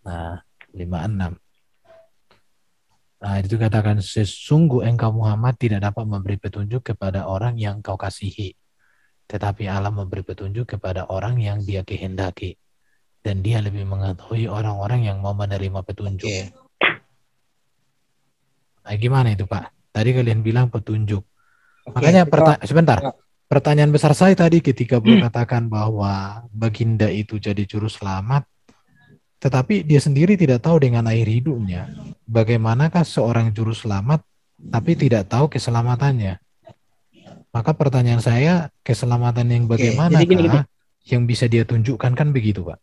Nah, 56. Nah, itu katakan sesungguh engkau Muhammad tidak dapat memberi petunjuk kepada orang yang kau kasihi. Tetapi Allah memberi petunjuk kepada orang yang dia kehendaki. Dan dia lebih mengetahui orang-orang yang mau menerima petunjuk. Okay. Nah, gimana itu Pak? Tadi kalian bilang petunjuk. Makanya sebentar. Pertanyaan besar saya tadi ketika Bro katakan bahwa baginda itu jadi juru selamat, tetapi dia sendiri tidak tahu dengan air hidupnya. Bagaimanakah seorang juru selamat tapi tidak tahu keselamatannya? Maka pertanyaan saya, keselamatan yang bagaimana yang bisa dia tunjukkan, kan begitu Pak?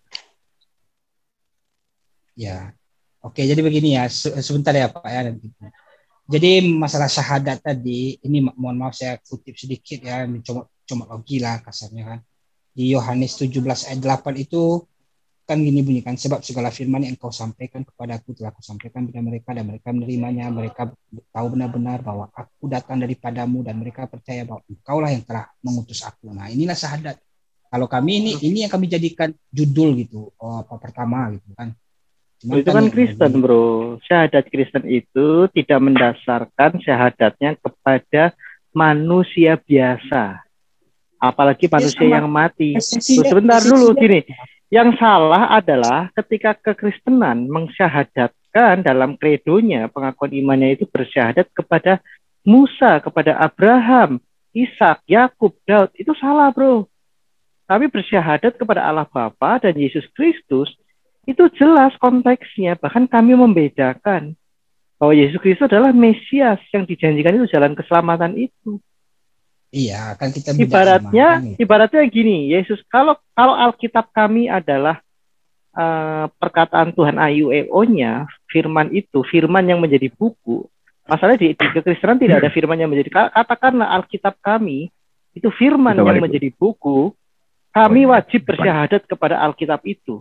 Ya, oke. Jadi begini ya, sebentar ya Pak ya. Jadi masalah syahadat tadi, ini mohon maaf saya kutip sedikit ya, logi lah kasarnya kan. Di Yohanes 17 ayat 8 itu kan gini bunyikan, sebab segala firman yang engkau sampaikan kepadaku telah aku sampaikan kepada mereka dan mereka menerimanya. Mereka tahu benar-benar bahwa aku datang daripadamu dan mereka percaya bahwa engkaulah yang telah mengutus aku. Nah, inilah syahadat. Kalau kami ini yang kami jadikan judul gitu, pertama gitu kan. Cuman itu kan Kristen, bro. Syahadat Kristen itu tidak mendasarkan syahadatnya kepada manusia biasa. Apalagi manusia yang mati. Sebentar dulu gini. Yang salah adalah ketika kekristenan mensyahadatkan dalam kredonya, pengakuan imannya itu bersyahadat kepada Musa, kepada Abraham, Ishak, Yakub, Daud. Itu salah, bro. Kami bersyahadat kepada Allah Bapa dan Yesus Kristus. Itu jelas konteksnya. Bahkan kami membedakan bahwa Yesus Kristus adalah Mesias yang dijanjikan itu jalan keselamatan itu. Iya, kan kita ibaratnya gini, Yesus kalau Alkitab kami adalah perkataan Tuhan AIUEO-nya, firman itu, firman yang menjadi buku. Masalahnya di kekristenan tidak ada firman yang menjadi, katakanlah Alkitab kami itu firman yang menjadi buku, kami wajib bersyahadat kepada Alkitab itu.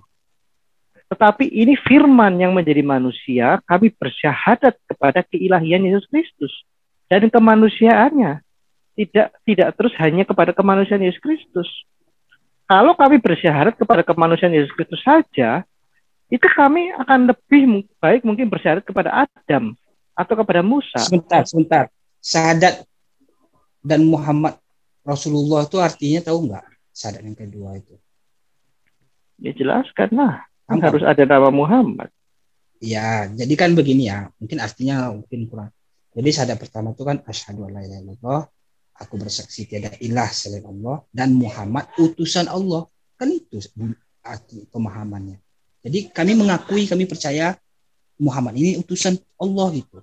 Tetapi ini firman yang menjadi manusia, kami bersyahadat kepada keilahian Yesus Kristus dan kemanusiaannya. Tidak terus hanya kepada kemanusiaan Yesus Kristus. Kalau kami bersyahadat kepada kemanusiaan Yesus Kristus saja, itu kami akan lebih baik mungkin bersyahadat kepada Adam atau kepada Musa. Sebentar. Syahadat dan Muhammad Rasulullah itu artinya tahu nggak? Syahadat yang kedua itu. Ya jelaskan lah. Harus ada nama Muhammad. Ya, jadi kan begini ya. Mungkin artinya mungkin kurang. Jadi syahadat pertama itu kan asyhadu alla ilaha illallah, aku bersaksi tiada ilah selain Allah, dan Muhammad utusan Allah. Kan itu arti pemahamannya. Jadi kami mengakui, kami percaya Muhammad ini utusan Allah gitu.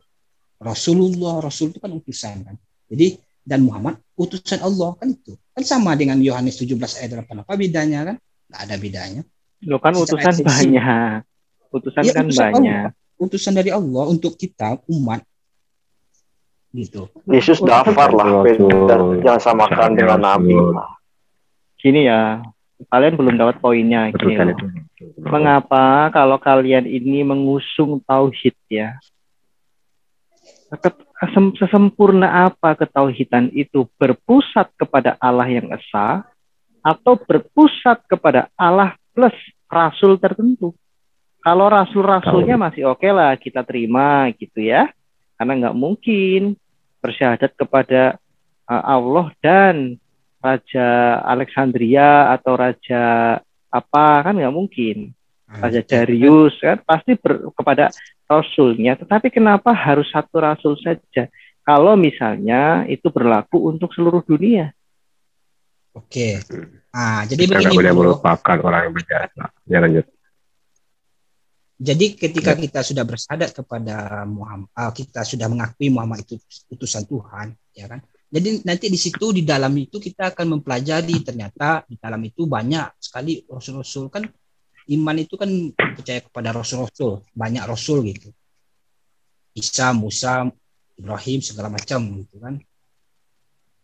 Rasulullah, Rasul itu kan utusan kan. Jadi dan Muhammad utusan Allah kan itu. Kan sama dengan Yohanes 17 ayat 8. Apa bedanya kan? Nggak ada bedanya. Loh kan utusan banyak. Utusan ya, kan banyak. Allah. Utusan dari Allah untuk kita umat. Gitu. Yesus daftar lah, jangan samakan dengan Nabi. Gini ya, kalian belum dapat poinnya. Gini ya. Mengapa kalau kalian ini mengusung tauhid ya? Sesempurna apa ketauhidan itu? Berpusat kepada Allah yang esa atau berpusat kepada Allah plus rasul tertentu? Kalau rasul-rasulnya masih oke lah kita terima gitu ya. Karena nggak mungkin bersyahadat kepada Allah dan Raja Alexandria atau Raja apa kan nggak mungkin. Raja Darius kan pasti kepada rasulnya. Tetapi kenapa harus satu rasul saja? Kalau misalnya itu berlaku untuk seluruh dunia. Oke. Jadi kita begini. Boleh melupakan orang yang berjasa. Ya lanjut. Jadi ketika kita sudah bersyahadat kepada Muhammad, kita sudah mengakui Muhammad itu utusan Tuhan, ya kan? Jadi nanti di situ di dalam itu kita akan mempelajari ternyata di dalam itu banyak sekali rasul-rasul kan, iman itu kan percaya kepada rasul-rasul, banyak rasul gitu. Isa, Musa, Ibrahim segala macam gitu kan.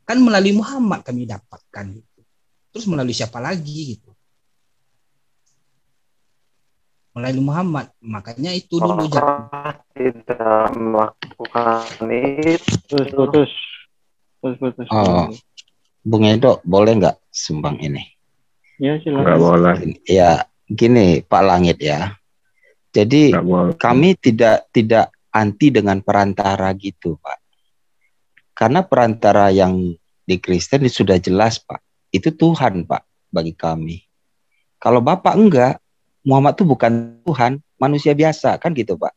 Kan melalui Muhammad kami dapatkan gitu. Terus melalui siapa lagi gitu? Melalui Muhammad, makanya itu dulu tidak melakukan itu. Putus. Bung Edo boleh nggak sumbang ini? Ya silakan. Nggak boleh. Ya gini Pak Langit ya. Jadi kami tidak anti dengan perantara gitu Pak. Karena perantara yang di Kristen sudah jelas Pak. Itu Tuhan Pak bagi kami. Kalau Bapak enggak, Muhammad itu bukan Tuhan, manusia biasa, kan gitu Pak.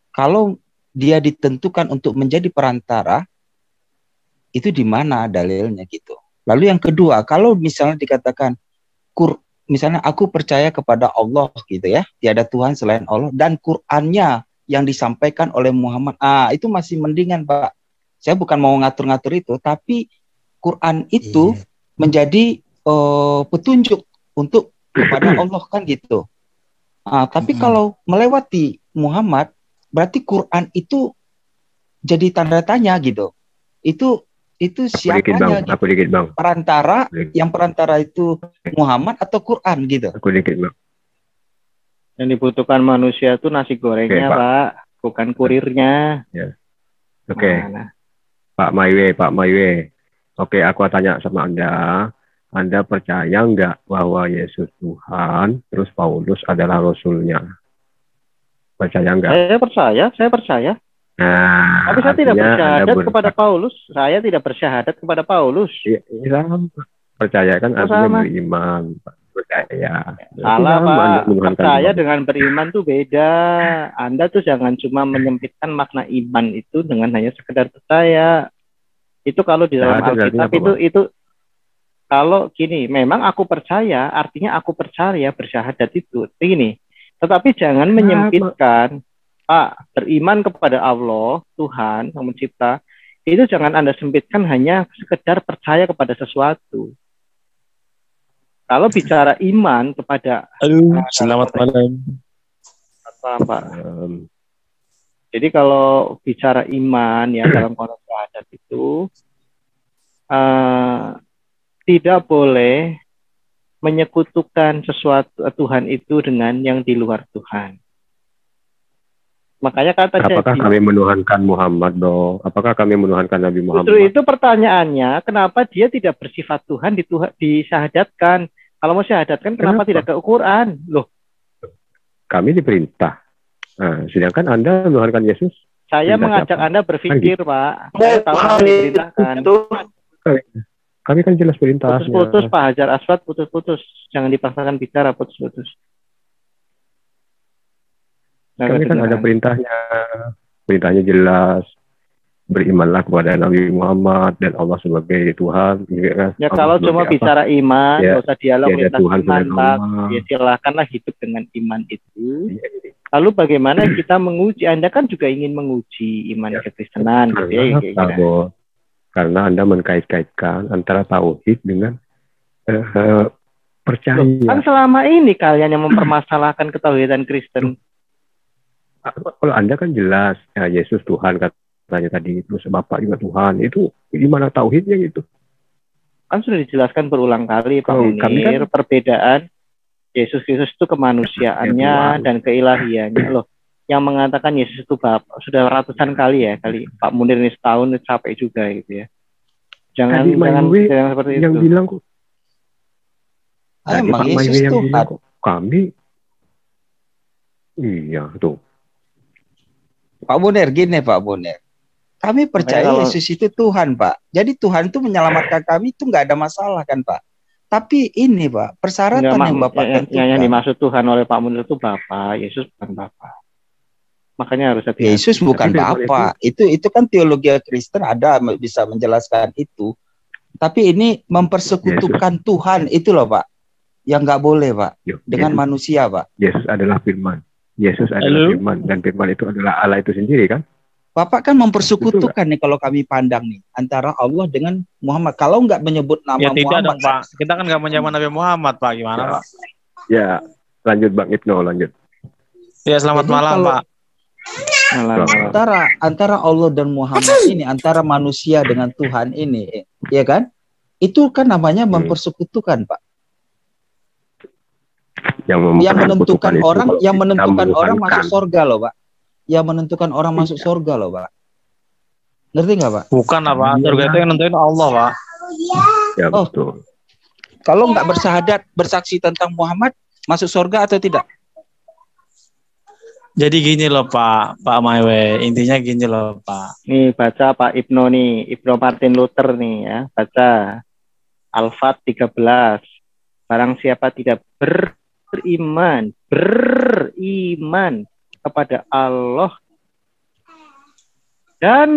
Kalau dia ditentukan untuk menjadi perantara, itu di mana dalilnya gitu. Lalu yang kedua, kalau misalnya dikatakan, misalnya aku percaya kepada Allah gitu ya, tiada Tuhan selain Allah, dan Qur'annya yang disampaikan oleh Muhammad, itu masih mendingan Pak. Saya bukan mau ngatur-ngatur itu, tapi Qur'an itu menjadi petunjuk untuk kepada Allah kan gitu. Tapi kalau melewati Muhammad, berarti Quran itu jadi tanda tanya gitu. Itu itu siapanya? Aku dikit bang. Perantara, yang perantara itu Muhammad atau Quran gitu? Aku dikit bang. Yang dibutuhkan manusia itu nasi gorengnya, Pak, bukan kurirnya. Ya. Oke. Pak Maiwe. Oke, aku tanya sama Anda percaya nggak bahwa Yesus Tuhan, terus Paulus adalah Rasulnya? Percaya nggak? Saya percaya. Nah, tapi saya tidak bersyahadat kepada Paulus. Saya tidak bersyahadat kepada Paulus. Iya, percaya kan artinya beriman. Percaya. Salah, Pak. Percaya dengan beriman tuh beda. Anda tuh jangan cuma menyempitkan makna iman itu dengan hanya sekedar percaya. Itu kalau di dalam Alkitab itu kalau gini, memang aku percaya, artinya aku percaya bersyahadat itu. Gini. Tetapi jangan menyempitkan, Pak, beriman kepada Allah, Tuhan yang mencipta, itu jangan Anda sempitkan hanya sekedar percaya kepada sesuatu. Kalau bicara iman kepada... selamat malam. Pak. Jadi kalau bicara iman ya dalam konteks syahadat itu, tidak boleh menyekutukan sesuatu Tuhan itu dengan yang di luar Tuhan. Makanya kata apakah kami menuhankan Muhammad dong? Apakah kami menuhankan Nabi Muhammad? Justru itu pertanyaannya, kenapa dia tidak bersifat Tuhan disyahadatkan? Kalau mau syahadatkan, kenapa tidak ke Quran? Loh, kami diperintah. Nah, sedangkan Anda menuhankan Yesus. Saya mengajak Anda berpikir, Pak. Saya tahu Anda diperintahkan. Kami kan jelas perintah. Putus-putus, Pak Hajar Aswad, putus-putus. Jangan dipaksakan bicara, putus-putus. Kami kan ada perintahnya. Perintahnya jelas. Berimanlah kepada Nabi Muhammad dan Allah sebagai Tuhan. Ya kalau cuma bicara iman, nggak usah dialog lintas iman, Pak. Ya silakanlah hidup dengan iman itu. Lalu bagaimana kita menguji? Anda kan juga ingin menguji iman kekristenan, gitu ya. Karena Anda mengkait-kaitkan antara tauhid dengan percaya. Kan selama ini kalian yang mempermasalahkan ketauhidan Kristen. Kalau Anda kan jelas, ya Yesus Tuhan katanya tadi, terus Bapak juga Tuhan. Itu gimana tauhidnya gitu? Kan sudah dijelaskan berulang kali, Pak Munir, perbedaan Yesus Kristus itu kemanusiaannya dan keilahiannya. Loh, yang mengatakan Yesus itu Bapak sudah ratusan kali ya, Pak Munir ini setahun capek juga gitu ya. Jangan seperti itu. Yang bilang kok. Emang Yesus Tuhan. Kami. Iya tuh. Pak Munir, gini Pak Munir. Kami percaya Yesus itu Tuhan, Pak. Jadi Tuhan itu menyelamatkan kami itu nggak ada masalah kan, Pak. Tapi ini, Pak, persyaratan yang Bapak tentukan. Yang dimaksud Tuhan oleh Pak Munir itu Bapak, Yesus bukan Bapak. Makanya harus hati-hati. Yesus bukan Bapak. Itu kan teologi Kristen ada bisa menjelaskan itu. Tapi ini mempersekutukan Tuhan itu loh, Pak. Yang nggak boleh, Pak. Dengan manusia, Pak. Yesus adalah firman. Yesus adalah firman, dan firman itu adalah Allah itu sendiri kan? Bapak kan mempersekutukan nih kalau kami pandang nih antara Allah dengan Muhammad. Kalau nggak menyebut nama ya, tidak Muhammad, dong, Pak. Kita kan nggak menyebut Nabi Muhammad, Pak. Gimana, ya. Pak? Ya, lanjut Bang Ibnu, lanjut. Ya, selamat malam, Pak. Antara Allah dan Muhammad ini, antara manusia dengan Tuhan ini, ya kan? Itu kan namanya mempersekutukan, Pak. Yang menentukan orang masuk surga loh, Pak. Yang menentukan orang masuk surga loh, Pak. Ngerti nggak, Pak? Bukan lah, Pak. Surga itu yang nentuin Allah, Pak. Ya, betul. Kalau nggak bersyahadat, bersaksi tentang Muhammad, masuk surga atau tidak? Jadi gini loh, Pak Maiwe. Intinya gini loh, Pak. Nih, baca Pak Ibnu nih. Ibnu Martin Luther nih ya. Baca Al-Fat 13. Barang siapa tidak beriman kepada Allah dan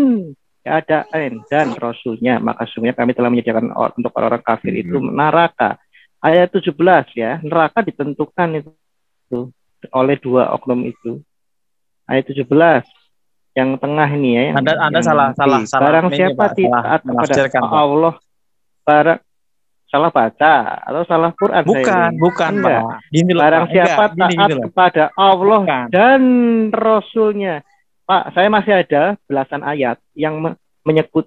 keadaan dan Rasulnya, maka sesungguhnya kami telah menyediakan untuk orang-orang kafir itu neraka. Ayat 17 ya, neraka ditentukan itu oleh dua oknum itu. Ayat 17 yang tengah ini ya. Anda salah. Barang siapa taat kepada Allah, salah baca atau salah Quran? Bukan, Pak. Gini loh, barang siapa taat kepada Allah dan Rasulnya. Pak, saya masih ada belasan ayat yang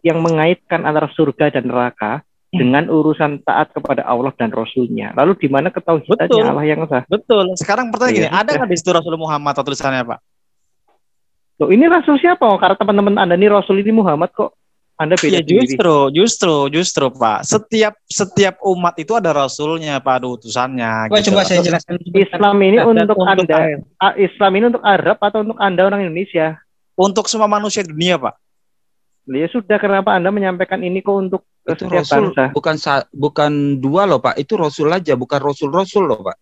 yang mengaitkan antara surga dan neraka dengan urusan taat kepada Allah dan Rasulnya. Lalu di mana ketauhidannya Allah yang sah? Betul. Sekarang pertanyaan gini, ada nggak di situ Rasul Muhammad atau tulisannya, Pak? Loh, ini Rasul siapa? Karena teman-teman Anda ini Rasul ini Muhammad kok. Anda beda sendiri. Justru Pak. Setiap umat itu ada rasulnya, Pak, ada utusannya. Coba saya jelaskan. Islam ini untuk Anda. Islam ini untuk Arab atau untuk Anda orang Indonesia? Untuk semua manusia dunia, Pak. Ya sudah, kenapa Anda menyampaikan ini kok untuk itu setiap rasul, bangsa? bukan dua loh, Pak. Itu rasul aja, bukan rasul loh, Pak.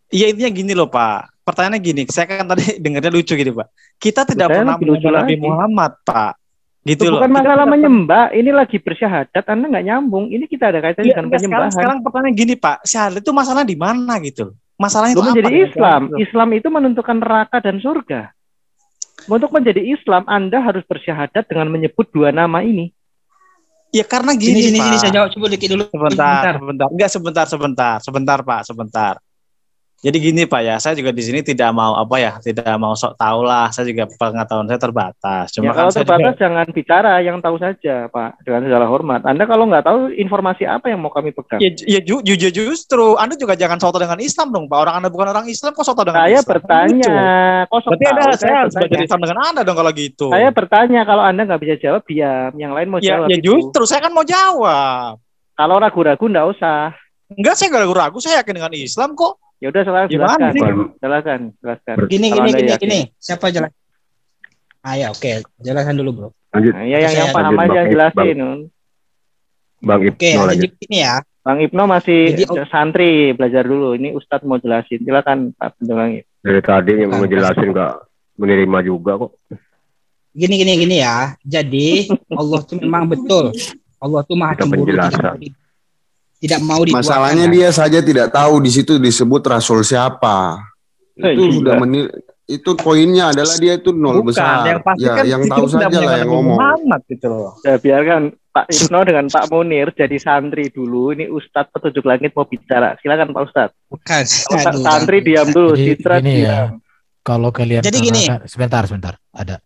Iya, intinya gini loh, Pak. Pertanyaannya gini, saya kan tadi dengarnya lucu gitu, Pak. Kita tidak pernah menyembah Nabi Muhammad, Pak. Gitu loh. Bukan kita masalah menyembah, ini lagi bersyahadat, Anda nggak nyambung. Ini kita ada kaitannya dengan penyembahan. Sekarang pertanyaan gini, Pak, syahadat itu masalah di mana gitu? Masalahnya itu apa? Menjadi Islam, Islam itu menentukan neraka dan surga. Untuk menjadi Islam, Anda harus bersyahadat dengan menyebut dua nama ini. Ya karena gini, Pak. Sini saya jawab coba dikit dulu. Sebentar. Enggak, sebentar, Pak. Jadi gini Pak ya, saya juga di sini tidak mau sok tahu lah. Saya juga pengetahuan saya terbatas. Cuma kalau terbatas jangan bicara, yang tahu saja Pak, dengan segala hormat. Anda kalau nggak tahu informasi apa yang mau kami pegang? Ya justru Anda juga jangan soto dengan Islam dong Pak. Anda bukan orang Islam kok soto dengan saya Islam? Bertanya. Berarti saya harus belajar Islam dengan Anda dong kalau gitu. Saya bertanya, kalau Anda nggak bisa jawab diam. Yang lain mau jawab. Ya justru saya kan mau jawab. Kalau ragu-ragu nggak usah. Enggak, saya nggak ragu-ragu. Saya yakin dengan Islam kok. Ya udah, jelaskan. Gini. Siapa jelas? Ya oke, jelaskan dulu, Bro. Lanjut. Nah, yang paham aja jelasin. Bang Ibno lanjut ini ya. Bang Ibno masih santri, belajar dulu. Ini Ustadz mau jelasin. Silakan Pak Bang. Dari tadi yang mau jelasin nggak menerima juga kok. Gini ya. Jadi Allah itu memang betul. Allah itu maha cemburu. Tidak mau dituakan. Masalahnya dia saja tidak tahu di situ disebut rasul siapa. Itu sudah itu poinnya adalah dia itu nol besar. Yang tahu saja lah yang ngomong. Muhammad gitu loh. Ya biarkan Pak Ibno dengan Pak Munir jadi santri dulu. Ini Ustadz Petunjuk Langit mau bicara. Silakan Pak Ustadz. Bukan. Santri diam dulu. Jadi gini ya. Kalau kalian sebentar ada.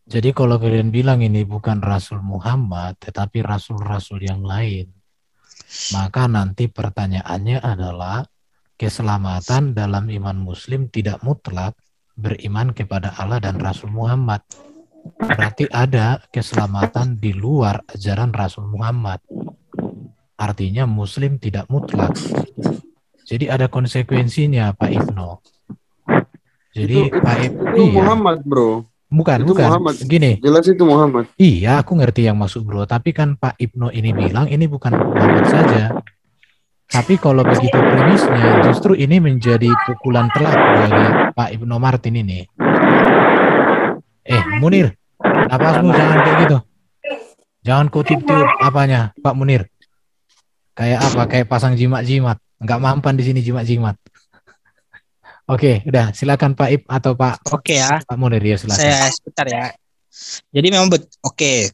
Jadi kalau kalian bilang ini bukan Rasul Muhammad, tetapi rasul-rasul yang lain, maka nanti pertanyaannya adalah keselamatan dalam iman muslim tidak mutlak beriman kepada Allah dan Rasul Muhammad. Berarti ada keselamatan di luar ajaran Rasul Muhammad. Artinya muslim tidak mutlak. Jadi ada konsekuensinya Pak Ibno. Jadi Pak Ibno Muhammad, Bro. Bukan. Muhammad. Gini. Jelas itu Muhammad. Iya, aku ngerti yang maksud Bro. Tapi kan Pak Ibno ini bilang ini bukan Muhammad saja. Tapi kalau begitu premisnya, justru ini menjadi pukulan telak bagi Pak Ibno Martin ini. Munir, napasmu jangan kayak gitu. Jangan kau tiup-tiup apanya, Pak Munir. Kayak apa? Kayak pasang jimat-jimat. Nggak mampan di sini jimat-jimat. Oke, udah silakan Pak Ib atau Pak. Oke ya. Pak Munir ya silakan. Saya sebentar ya. Jadi memang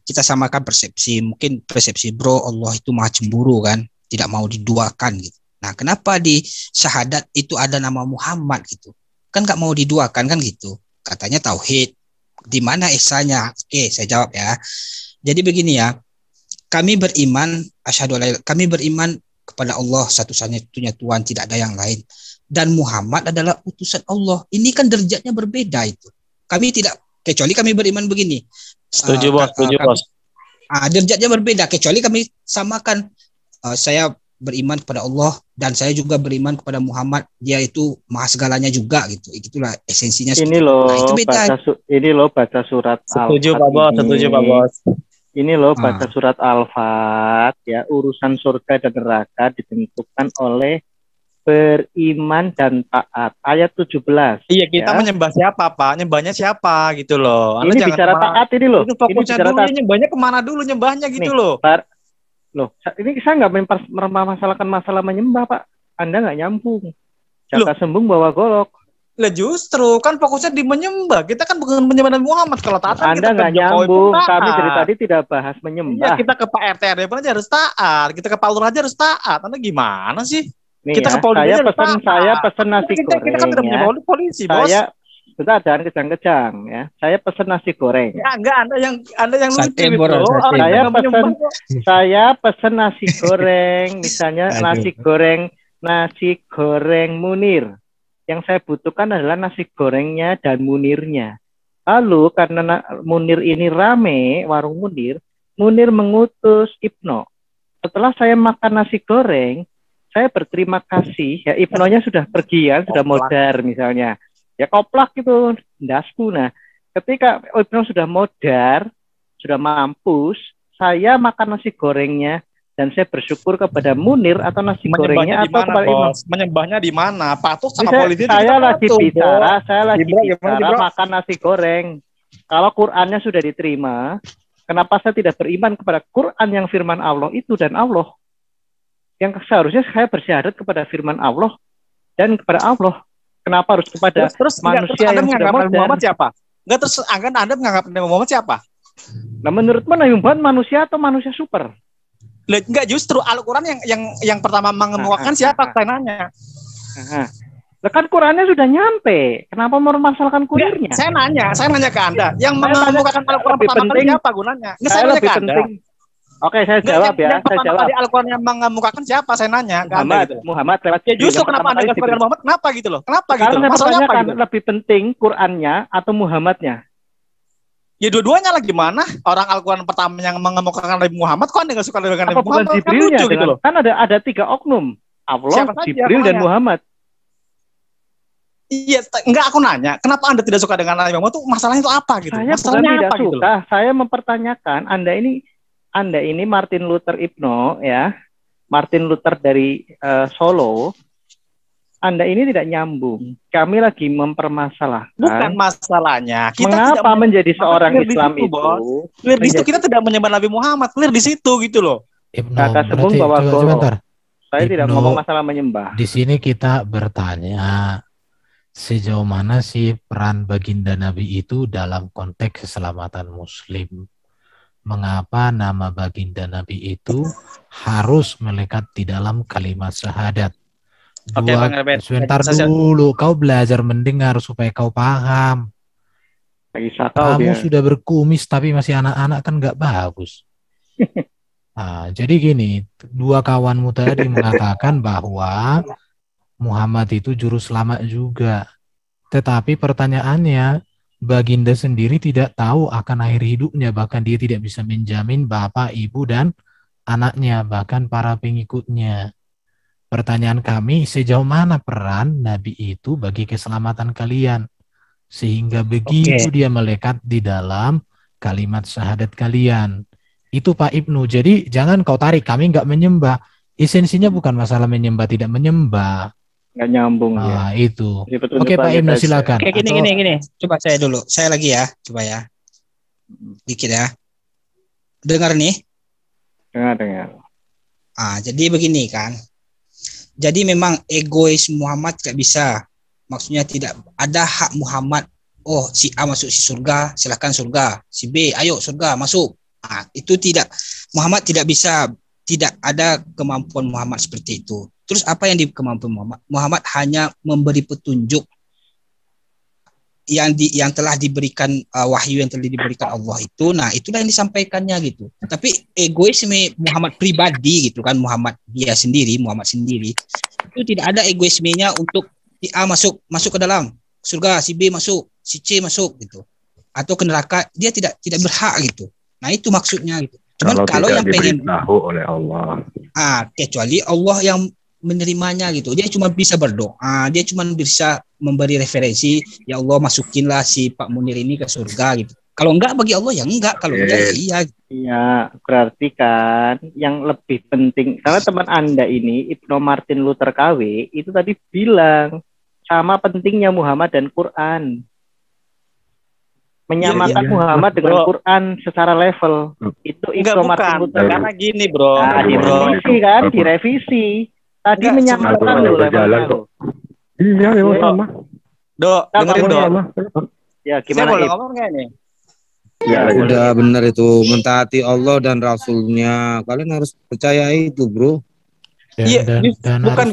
kita samakan persepsi. Mungkin persepsi Bro Allah itu maha cemburu kan, tidak mau diduakan gitu. Nah, kenapa di syahadat itu ada nama Muhammad gitu? Kan nggak mau diduakan kan gitu. Katanya tauhid. Di mana esanya? Oke, saya jawab ya. Jadi begini ya. Kami beriman kepada Allah satu-satunya Tuhan, tidak ada yang lain. Dan Muhammad adalah utusan Allah. Ini kan derajatnya berbeda itu. Kami tidak, kecuali kami beriman begini. Setuju bos. Derajatnya berbeda, kecuali kami samakan. Saya beriman kepada Allah dan saya juga beriman kepada Muhammad. Dia itu maha segalanya juga gitu. Itulah esensinya. Ini loh, baca surat Setuju Pak Bos. Ini loh baca surat Al-Fat ya, urusan surga dan neraka ditentukan oleh beriman dan taat. Ayat 17. Iya, kita menyembah siapa, Pak? Nyembahnya siapa gitu loh. Anda ini bicara taat ini loh. Itu fokusnya dulu, nyembahnya kemana dulu nyembahnya gitu loh. Ini saya nggak mempermasalahkan masalah menyembah, Pak. Anda nggak nyambung. Jaka sembung bawa golok. Lah justru kan fokusnya di menyembah. Kita kan bukan menyembah Nabi Muhammad. Kalau taat Anda nggak nyambung. Kami dari tadi tidak bahas menyembah. Ya, kita ke Pak RT RW pun aja harus taat. Kita ke Pak Lurah aja harus taat. Anda gimana sih? Nih kita ya, saya pesan nasi goreng. Kita kan tidak menyembah polisi, Bos. Bentar, jangan kejang-kejang ya. Saya pesan nasi goreng. Ya enggak, Anda yang lucu gitu. Saya pesan nasi goreng, misalnya nasi goreng Munir. Yang saya butuhkan adalah nasi gorengnya dan Munirnya. Lalu karena Munir ini rame, warung Munir mengutus Ibnu. Setelah saya makan nasi goreng, saya berterima kasih. Ya Ibnunya sudah pergi ya, sudah modar misalnya. Ya koplak gitu, dasku. Nah, ketika Ibnu sudah modar, sudah mampus, saya makan nasi gorengnya dan saya bersyukur kepada Munir atau nasi gorengnya atau kepada Imam. Menyembahnya di mana? Patuh sama politik. Saya lagi bicara makan nasi goreng. Kalau Qur'annya sudah diterima, kenapa saya tidak beriman kepada Qur'an yang firman Allah itu dan Allah? Yang seharusnya saya bersyahadat kepada firman Allah dan kepada Allah. Kenapa harus kepada manusia yang sudah modern? Muhammad siapa? Enggak, terus Anda menganggap Nabi Muhammad siapa? Nah, menurutmu Nabi Muhammad manusia atau manusia super? Enggak, justru Al-Quran yang pertama mengemukakan siapa? Saya nanya. Kan Qurannya sudah nyampe. Kenapa mempermasalahkan kurirnya? Saya nanya ke Anda. Yang mengemukakan Al-Quran pertama kali siapa gunanya? Saya nanya ke Anda. Oke, saya jawab ya. Saya jawab. Al-Quran yang mengemukakan siapa? Saya nanya ke Anda. Muhammad lewat. Ya justru kenapa Anda nggak sepakat dengan Muhammad? Kenapa gitu loh? Kenapa gitu? Masalahnya apa gitu? Lebih penting Qurannya atau Muhammadnya? Ya dua-duanya lah, gimana? Orang Al-Quran pertama yang mengemukakan Nabi Muhammad, kok Anda nggak suka dengan Nabi Muhammad? Jibrilnya gitu loh. Kan ada 3 oknum. Allah, Jibril, dan Muhammad. Iya, enggak, aku nanya, kenapa Anda tidak suka dengan Nabi Muhammad? Tuh masalahnya itu apa gitu? Saya bukan tidak suka. Gitu? Saya mempertanyakan Anda ini Martin Luther Ibnu ya. Martin Luther dari Solo. Anda ini tidak nyambung. Kami lagi mempermasalahkan. Bukan masalahnya. Mengapa menjadi seorang Islam itu? Clear di situ kita tidak menyembah Nabi Muhammad. Clear di situ gitu loh. Kata sebelum bahwa saya tidak ngomong masalah menyembah. Di sini kita bertanya sejauh mana sih peran baginda Nabi itu dalam konteks keselamatan Muslim? Mengapa nama baginda Nabi itu harus melekat di dalam kalimat syahadat? Sebentar dulu, kau belajar mendengar supaya kau paham. Kamu sudah berkumis tapi masih anak-anak kan nggak bagus. Nah, jadi gini, 2 kawanmu tadi mengatakan bahwa Muhammad itu juru selamat juga. Tetapi pertanyaannya, baginda sendiri tidak tahu akan akhir hidupnya, bahkan dia tidak bisa menjamin bapak, ibu, dan anaknya, bahkan para pengikutnya. Pertanyaan kami, sejauh mana peran Nabi itu bagi keselamatan kalian? Sehingga begitu dia melekat di dalam kalimat syahadat kalian. Itu Pak Ibnu. Jadi jangan kau tarik, kami nggak menyembah. Esensinya bukan masalah menyembah, tidak menyembah. Nggak nyambung. Nah, itu. Oke Pak Ibnu, silakan. Oke, gini. Coba saya dulu. Saya lagi ya. Coba ya. Dikit ya. Dengar nih? Dengar. Jadi begini kan. Jadi memang egois Muhammad tidak bisa. Maksudnya tidak ada hak Muhammad. Oh, si A masuk si surga, silakan surga. Si B, ayo surga masuk. Itu tidak. Muhammad tidak bisa. Tidak ada kemampuan Muhammad seperti itu. Terus apa yang dikemampuan Muhammad? Muhammad hanya memberi petunjuk yang telah diberikan wahyu yang telah diberikan Allah itu. Nah, itulah yang disampaikannya gitu. Tapi egoisme Muhammad pribadi gitu kan, Muhammad sendiri itu tidak ada egoismenya untuk si A masuk ke dalam surga, si B masuk, si C masuk gitu. Atau ke neraka, dia tidak berhak gitu. Nah, itu maksudnya gitu. Cuman kalau yang pengen tahu oleh Allah. Kecuali Allah yang menerimanya gitu. Dia cuma bisa berdoa, dia cuma bisa memberi referensi, ya Allah masukinlah si Pak Munir ini ke surga gitu. Kalau enggak bagi Allah ya enggak, kalau enggak ya iya. Iya, berarti kan yang lebih penting, karena teman Anda ini Ibnu Martin Luther KW itu tadi bilang sama pentingnya Muhammad dan Quran. Menyamakan Muhammad dengan Quran secara level. Itu Ibnu Martin Luther. Karena gini, Bro. Direvisi. Tadi menyamakan loh levelnya loh. Iya, memang sama. Dengerin dong. Ya, gimana? Saya boleh ngomong nggak nih? Ya, udah benar itu, mentaati Allah dan Rasulnya. Kalian harus percaya itu, Bro. Iya, bukan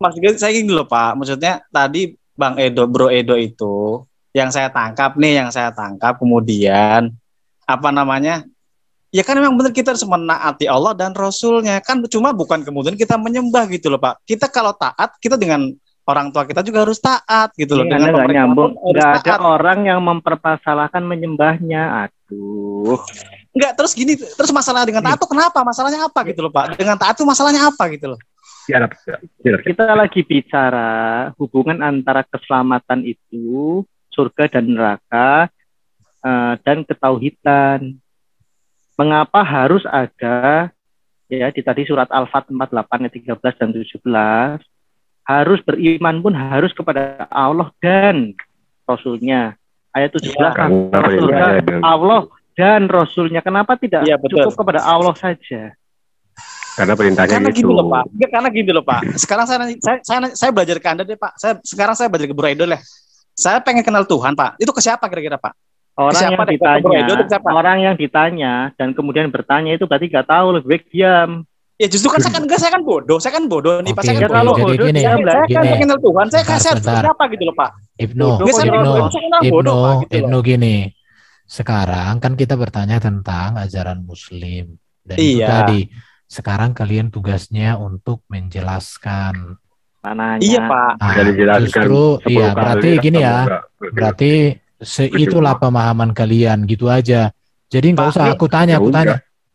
maksudnya saya gini loh Pak. Maksudnya tadi Bro Edo itu yang saya tangkap kemudian apa namanya? Ya kan memang benar kita harus menaati Allah dan Rasulnya kan, cuma bukan kemudian kita menyembah gitu loh Pak. Kita kalau taat, kita dengan orang tua kita juga harus taat gitu loh. Dengan nggak nyambung, nggak ada orang yang mempermasalahkan menyembahnya. Aduh. Enggak, terus gini, terus masalah dengan taat itu kenapa? Masalahnya apa gitu loh Pak? Dengan taat itu masalahnya apa gitu loh? Kita lagi bicara hubungan antara keselamatan itu, surga dan neraka, dan ketauhidan. Mengapa harus ada, ya di tadi surat Al-Fat 48 ayat 13 dan 17, harus beriman pun harus kepada Allah dan Rasulnya. Ayat 17, Allah dan Rasulnya. Kenapa tidak cukup kepada Allah saja? Karena perintahnya karena gitu. Gini loh, Pak. Karena gini loh Pak. Sekarang saya belajar ke Anda deh Pak. Sekarang saya belajar ke Bro Edo lah. Saya pengen kenal Tuhan Pak. Itu ke siapa kira-kira Pak? Orang yang ditanya dan kemudian bertanya itu berarti nggak tahu, lebih baik diam. Ya justru kan saya kan bodoh nih Pak. Saya kalau bodoh gini, saya kan kenal Tuhan. Saya kasih siapa gitu loh Pak. Ibnu gini. Sekarang kan kita bertanya tentang ajaran Muslim dan itu tadi. Sekarang kalian tugasnya untuk menjelaskan. Iya Pak. Justru iya berarti gini ya. Berarti itulah pemahaman kalian gitu aja. Jadi nggak usah aku tanya.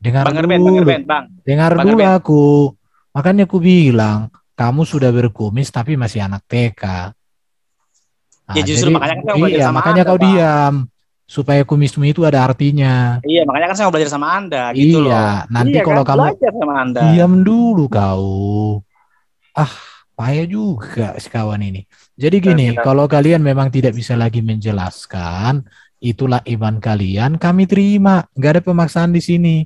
Dengar dulu aku. Makanya aku bilang kamu sudah berkumis tapi masih anak TK. Ya justru jadi, makanya kau diam supaya kumismu itu ada artinya. Iya, makanya kan saya mau belajar sama Anda gitu loh. Nanti kalau kamu diam dulu kau. Payah juga si kawan ini. Jadi gini, kalau kalian memang tidak bisa lagi menjelaskan, itulah iman kalian, kami terima. Nggak ada pemaksaan di sini.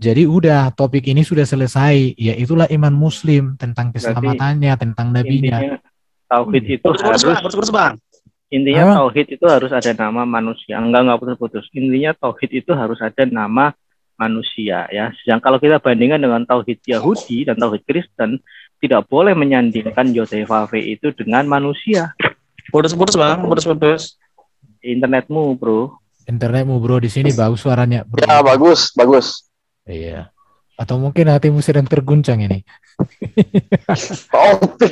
Jadi udah, topik ini sudah selesai. Ya itulah iman Muslim tentang keselamatannya, tentang nabinya. Tauhid itu intinya tauhid itu harus ada nama manusia. Enggak putus-putus. Intinya tauhid itu harus ada nama manusia ya. Sedang kalau kita bandingkan dengan tauhid Yahudi dan tauhid Kristen, tidak boleh menyandingkan Yodhevave itu dengan manusia. Putus Bang, putus. Internetmu bro di sini bagus suaranya bro. Ya bagus. Iya. Atau mungkin hatimu sedang terguncang ini.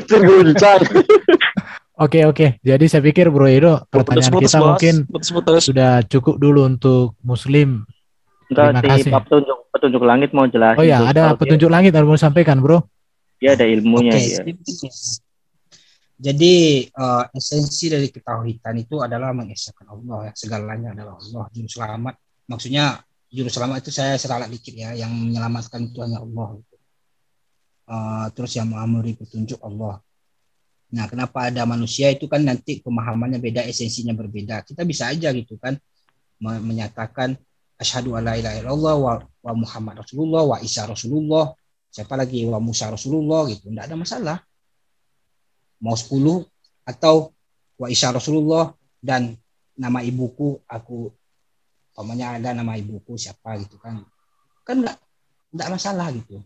Terguncang. Oke. Jadi saya pikir Bro Edo, pertanyaan kita mungkin sudah cukup dulu untuk Muslim. Terima kasih. Petunjuk langit mau jelasin. Oh ya, ada petunjuk langit harus mau sampaikan, Bro. Ya ada ilmunya. Ya. Jadi esensi dari ketauhidan itu adalah mengesahkan Allah ya, segalanya adalah Allah. Juru selamat, maksudnya juru selamat itu saya seralat dikit ya, yang menyelamatkan itu hanya Allah. Terus yang memberi petunjuk Allah. Nah, kenapa ada manusia itu kan nanti pemahamannya beda, esensinya berbeda. Kita bisa aja gitu kan menyatakan asyhadu alla ilaha illallah wa Muhammad Rasulullah wa Isa Rasulullah. Siapa lagi wa Musa Rasulullah gitu, enggak ada masalah. Mau 10 atau wa Isa Rasulullah dan nama ibuku aku umpamanya ada nama ibuku siapa gitu kan enggak masalah gitu.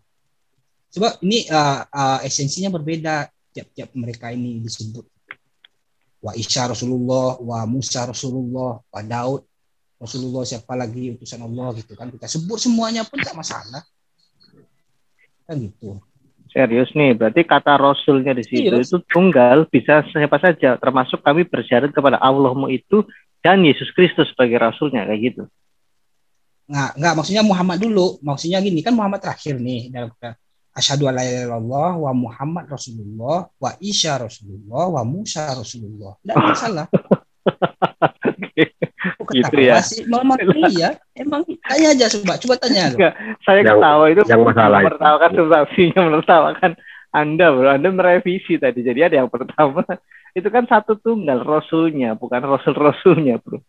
Coba ini esensinya berbeda, tiap mereka ini disebut wa Isa Rasulullah, wa Musa Rasulullah, wa Daud Rasulullah, siapa lagi utusan Allah gitu kan, kita sebut semuanya pun tak masalah kan gitu. Serius nih, berarti kata Rasulnya di situ itu tunggal, bisa siapa saja, termasuk kami bersyarat kepada Allahmu itu dan Yesus Kristus sebagai Rasulnya, kayak gitu. Nggak, maksudnya Muhammad dulu, maksudnya gini kan Muhammad terakhir nih dalam asyhadu alla ilaha illallah wa Muhammad Rasulullah wa Isa Rasulullah wa Musa Rasulullah. Tidak masalah. Gitu ya. Iya, emang tanya aja coba tanya. Enggak, saya ketawa itu yang masalah menertawakan substansinya, menertawakan Anda bro. Anda merevisi tadi. Jadi ada yang pertama itu kan satu tunggal Rasulnya, bukan Rasul-Rasulnya bro.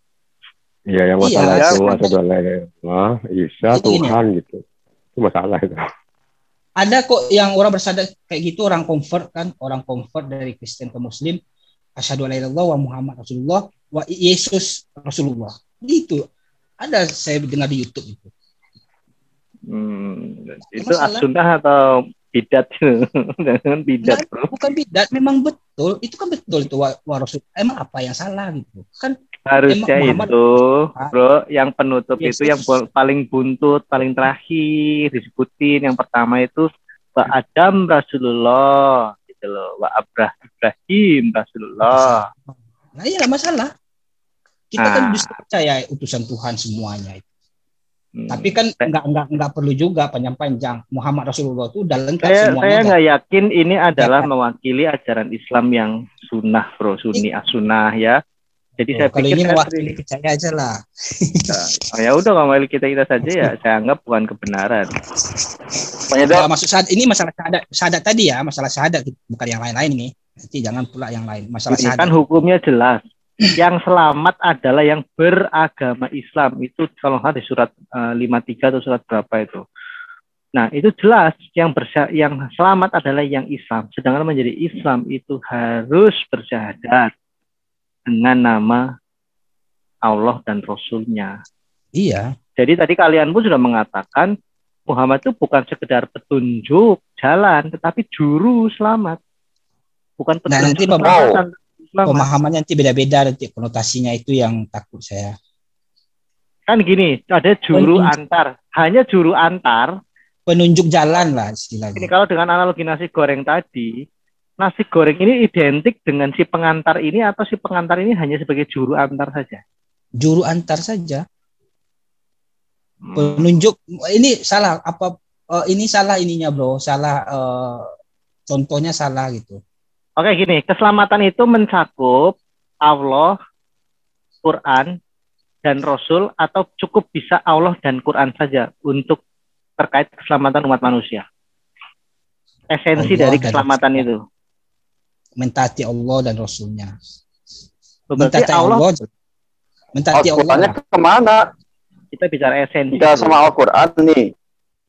Iya, yang masalah itu asyhadu alla ilaha illallah, Isa Tuhan gitu. Itu masalah itu. Ada kok yang orang bersadar kayak gitu, orang convert dari Kristen ke Muslim, asyhadu alla ilaha illallah wa Muhammad Rasulullah wa Yesus Rasulullah. Gitu. Ada saya dengar di YouTube itu. Itu as-sunnah atau Bidat jangan bidat, bro. Bukan bidat, memang betul. Itu kan betul itu Rasul. Emang apa yang salah gitu? Kan harusnya itu, bro, yang penutup itu yang paling buntut, paling terakhir disebutin. Yang pertama itu wa Adam Rasulullah gitu loh, wa Ibrahim Rasulullah. Nah, iya masalah. Kita kan bisa percaya utusan Tuhan semuanya itu. Tapi kan nggak perlu juga panjang-panjang. Muhammad Rasulullah itu udah lengkap semuanya. Saya nggak yakin ini adalah mewakili ajaran Islam yang sunnah, bro, sunni as-sunnah ya. Jadi saya kalau pikir ini mewakili percaya aja lah. Ya udah, kalau mewakili kita saja ya, saya anggap bukan kebenaran. Maksud ini masalah syahadat tadi ya, masalah syahadat bukan yang lain-lain ini. Nanti jangan pula yang lain. Masalah ini syahadat. Kan hukumnya jelas. Yang selamat adalah yang beragama Islam. Itu kalau nggak di surat 53 atau surat berapa itu. Nah, itu jelas yang selamat adalah yang Islam. Sedangkan menjadi Islam itu harus bersyahadat dengan nama Allah dan Rasulnya. Iya. Jadi tadi kalian pun sudah mengatakan Muhammad itu bukan sekedar petunjuk jalan, tetapi juru selamat. Bukan petunjuk keselamatan. Pemahamannya nanti beda-beda, nanti konotasinya itu yang takut saya. Kan gini, ada juru antar, hanya juru antar, penunjuk jalan lah istilahnya. Ini kalau dengan analogi nasi goreng tadi, nasi goreng ini identik dengan si pengantar ini atau si pengantar ini hanya sebagai juru antar saja? Juru antar saja. Penunjuk ini salah apa? Ini salah ininya, bro. Salah contohnya salah gitu. Oke, gini, keselamatan itu mencakup Allah, Quran, dan Rasul, atau cukup bisa Allah dan Quran saja untuk terkait keselamatan umat manusia? Esensi dari keselamatan itu mentaati Allah dan Rasulnya. Mentaati Allah. Mentaati Allah. Kemana? Kita bicara esensi. Tidak sama Al-Quran nih.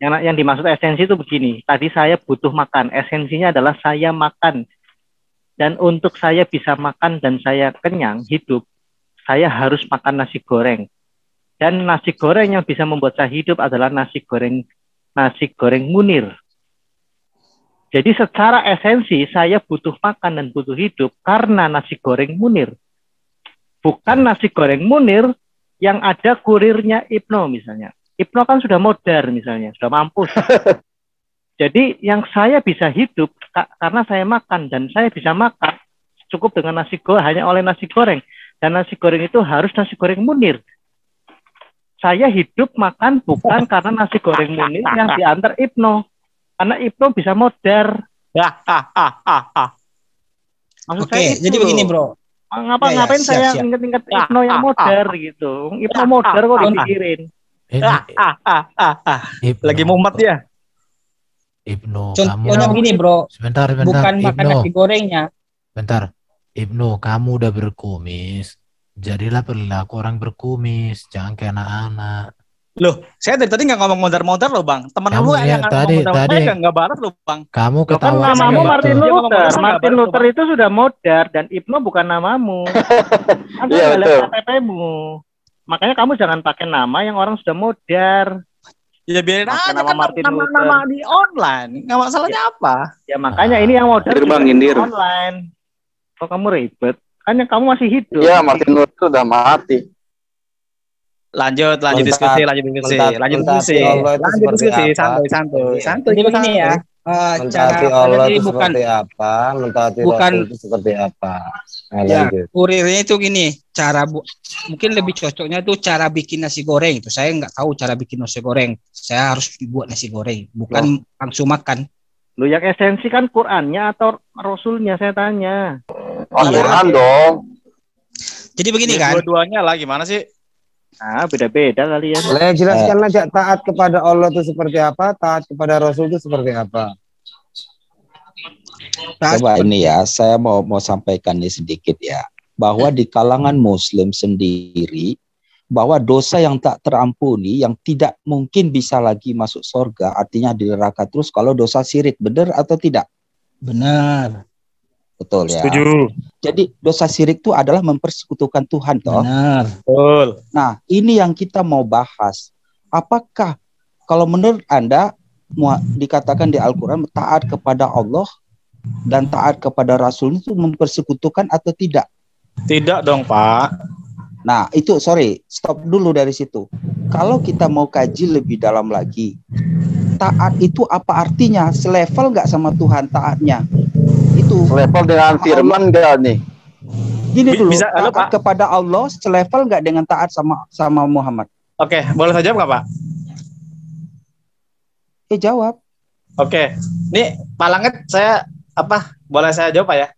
Yang dimaksud esensi itu begini. Tadi saya butuh makan. Esensinya adalah saya makan. Dan untuk saya bisa makan dan saya kenyang hidup, saya harus makan nasi goreng. Dan nasi goreng yang bisa membuat saya hidup adalah nasi goreng Munir. Jadi secara esensi saya butuh makan dan butuh hidup karena nasi goreng Munir. Bukan nasi goreng Munir yang ada kurirnya Ibnu misalnya. Ibnu kan sudah modern misalnya, sudah mampus. Jadi yang saya bisa hidup karena saya makan dan saya bisa makan cukup dengan nasi goreng, hanya oleh nasi goreng. Dan nasi goreng itu harus nasi goreng Munir. Saya hidup makan bukan karena nasi goreng Munir yang diantar Ibnu. Karena Ibnu bisa modern. Oke, jadi begini, bro. Ngapain saya inget-inget Ibnu yang modern gitu. Ibnu modern kok dipikirin. Lagi mumet ya. Ibnu, contohnya begini, bro. Sebentar. Bukan Ibnu, makan nasi gorengnya. Bentar. Ibnu, kamu udah berkumis. Jadilah perilaku orang berkumis. Jangan kayak anak-anak. Loh, saya dari tadi nggak ngomong modar-modar loh, Bang. Temen lu yang tadi nggak barat loh, Bang. Kamu ketawa. Kan namamu Martin Luther. Martin Luther itu sudah modar dan Ibnu bukan namamu. Kan saya lihat KTP-mu. Makanya kamu jangan pakai nama yang orang sudah modar. Ya biarin aja kan nama di online. Nggak masalahnya apa? Ya makanya ini yang modal online. Kok kamu ribet? Kan yang kamu masih hidup. Iya, Martin Luther udah mati. Lanjut diskusi. Santai. Jadi begini ya. Mentaati Allah itu seperti apa? Mentaati Rasul itu seperti apa? Ya, kurirnya itu gini, mungkin lebih cocoknya itu cara bikin nasi goreng itu. Saya nggak tahu cara bikin nasi goreng. Saya harus buat nasi goreng, bukan langsung makan. Lu yang esensi kan Qurannya atau Rasulnya saya tanya. Quran dong. Jadi begini kan. Dua-duanya lah gimana sih? Beda-beda kali ya. Jelaskan aja taat kepada Allah itu seperti apa, taat kepada Rasul itu seperti apa. Coba ini ya, saya mau sampaikan ini sedikit ya, bahwa di kalangan Muslim sendiri, bahwa dosa yang tak terampuni, yang tidak mungkin bisa lagi masuk surga, artinya di neraka terus kalau dosa syirik, benar atau tidak? Benar. Betul ya. Setuju. Jadi dosa syirik itu adalah mempersekutukan Tuhan, toh. Benar. Betul. Nah, ini yang kita mau bahas. Apakah kalau menurut Anda dikatakan di Al-Quran taat kepada Allah dan taat kepada Rasul itu mempersekutukan atau tidak? Tidak dong, Pak. Nah, itu stop dulu dari situ. Kalau kita mau kaji lebih dalam lagi, taat itu apa artinya? Selevel nggak sama Tuhan taatnya? Itu selevel dengan firman nggak nih? Gini dulu, taat kepada Allah selevel nggak dengan taat sama Muhammad? Oke, boleh saya jawab nggak, Pak? Jawab. Oke, nih Pak Langit boleh saya jawab Pak ya?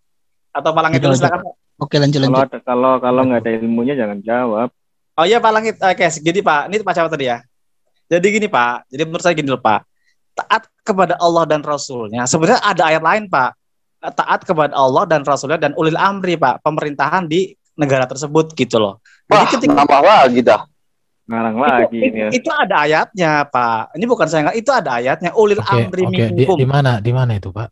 Atau Pak Langit dulu silakan Pak. Oke, lanjut. Kalau nggak ada ilmunya jangan jawab. Oh iya Pak Langit, oke, gini Pak, ini Pak Cawat tadi ya. Jadi gini Pak, jadi menurut saya gini loh Pak, taat kepada Allah dan Rasulnya, sebenarnya ada ayat lain Pak, taat kepada Allah dan Rasulnya dan ulil amri Pak, pemerintahan di negara tersebut gitu loh. Jadi ketika nambah lagi dah. Ngarang lagi itu ada ayatnya Pak. Ini bukan saya itu ada ayatnya ulil amri minkum. Di mana itu Pak?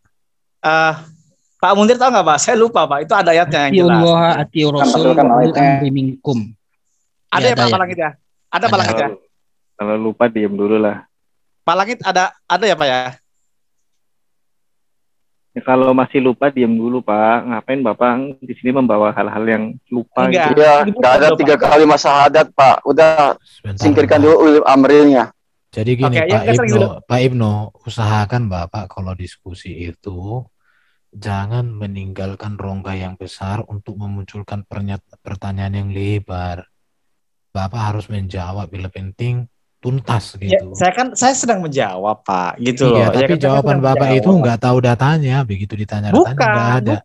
Pak Muntir tahu nggak Pak? Saya lupa Pak. Itu ada ayatnya yang jelas. Allah ati rasul ulil amri minkum. Ada ya Pak Langit ya? Ada Pak Langit ya? Kalau lupa diem dulu lah. Pak Langit ada ya Pak ya? Ya, kalau masih lupa diem dulu Pak. Ngapain Bapak di sini membawa hal-hal yang lupa? Enggak, gitu? Ya, nggak ada 3 kali masa syahadat Pak. Udah singkirkan dulu ulil amrilnya. Jadi gini Pak Ibnu, usahakan Bapak kalau diskusi itu jangan meninggalkan rongga yang besar untuk memunculkan pertanyaan yang lebar. Bapak harus menjawab bila penting tuntas gitu. Ya, saya sedang menjawab Pak, gitu iya, loh. Tapi jawaban Bapak itu nggak tahu datanya, begitu ditanya datanya nggak ada.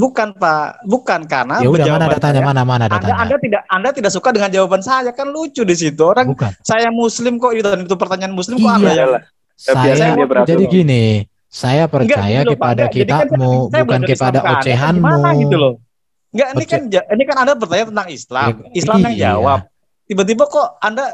Bukan Pak, bukan karena. Ya udah mana datanya, mana datanya. Anda tidak suka dengan jawaban saya, kan lucu di situ orang. Bukan. Saya Muslim kok itu pertanyaan Muslim kok Anda ya. Jadi gini, saya percaya kepada kitabmu, bukan kepada ocehanmu. Gitu loh. Enggak, ini kan Anda bertanya tentang Islam, Islam yang jawab. Tiba-tiba kok Anda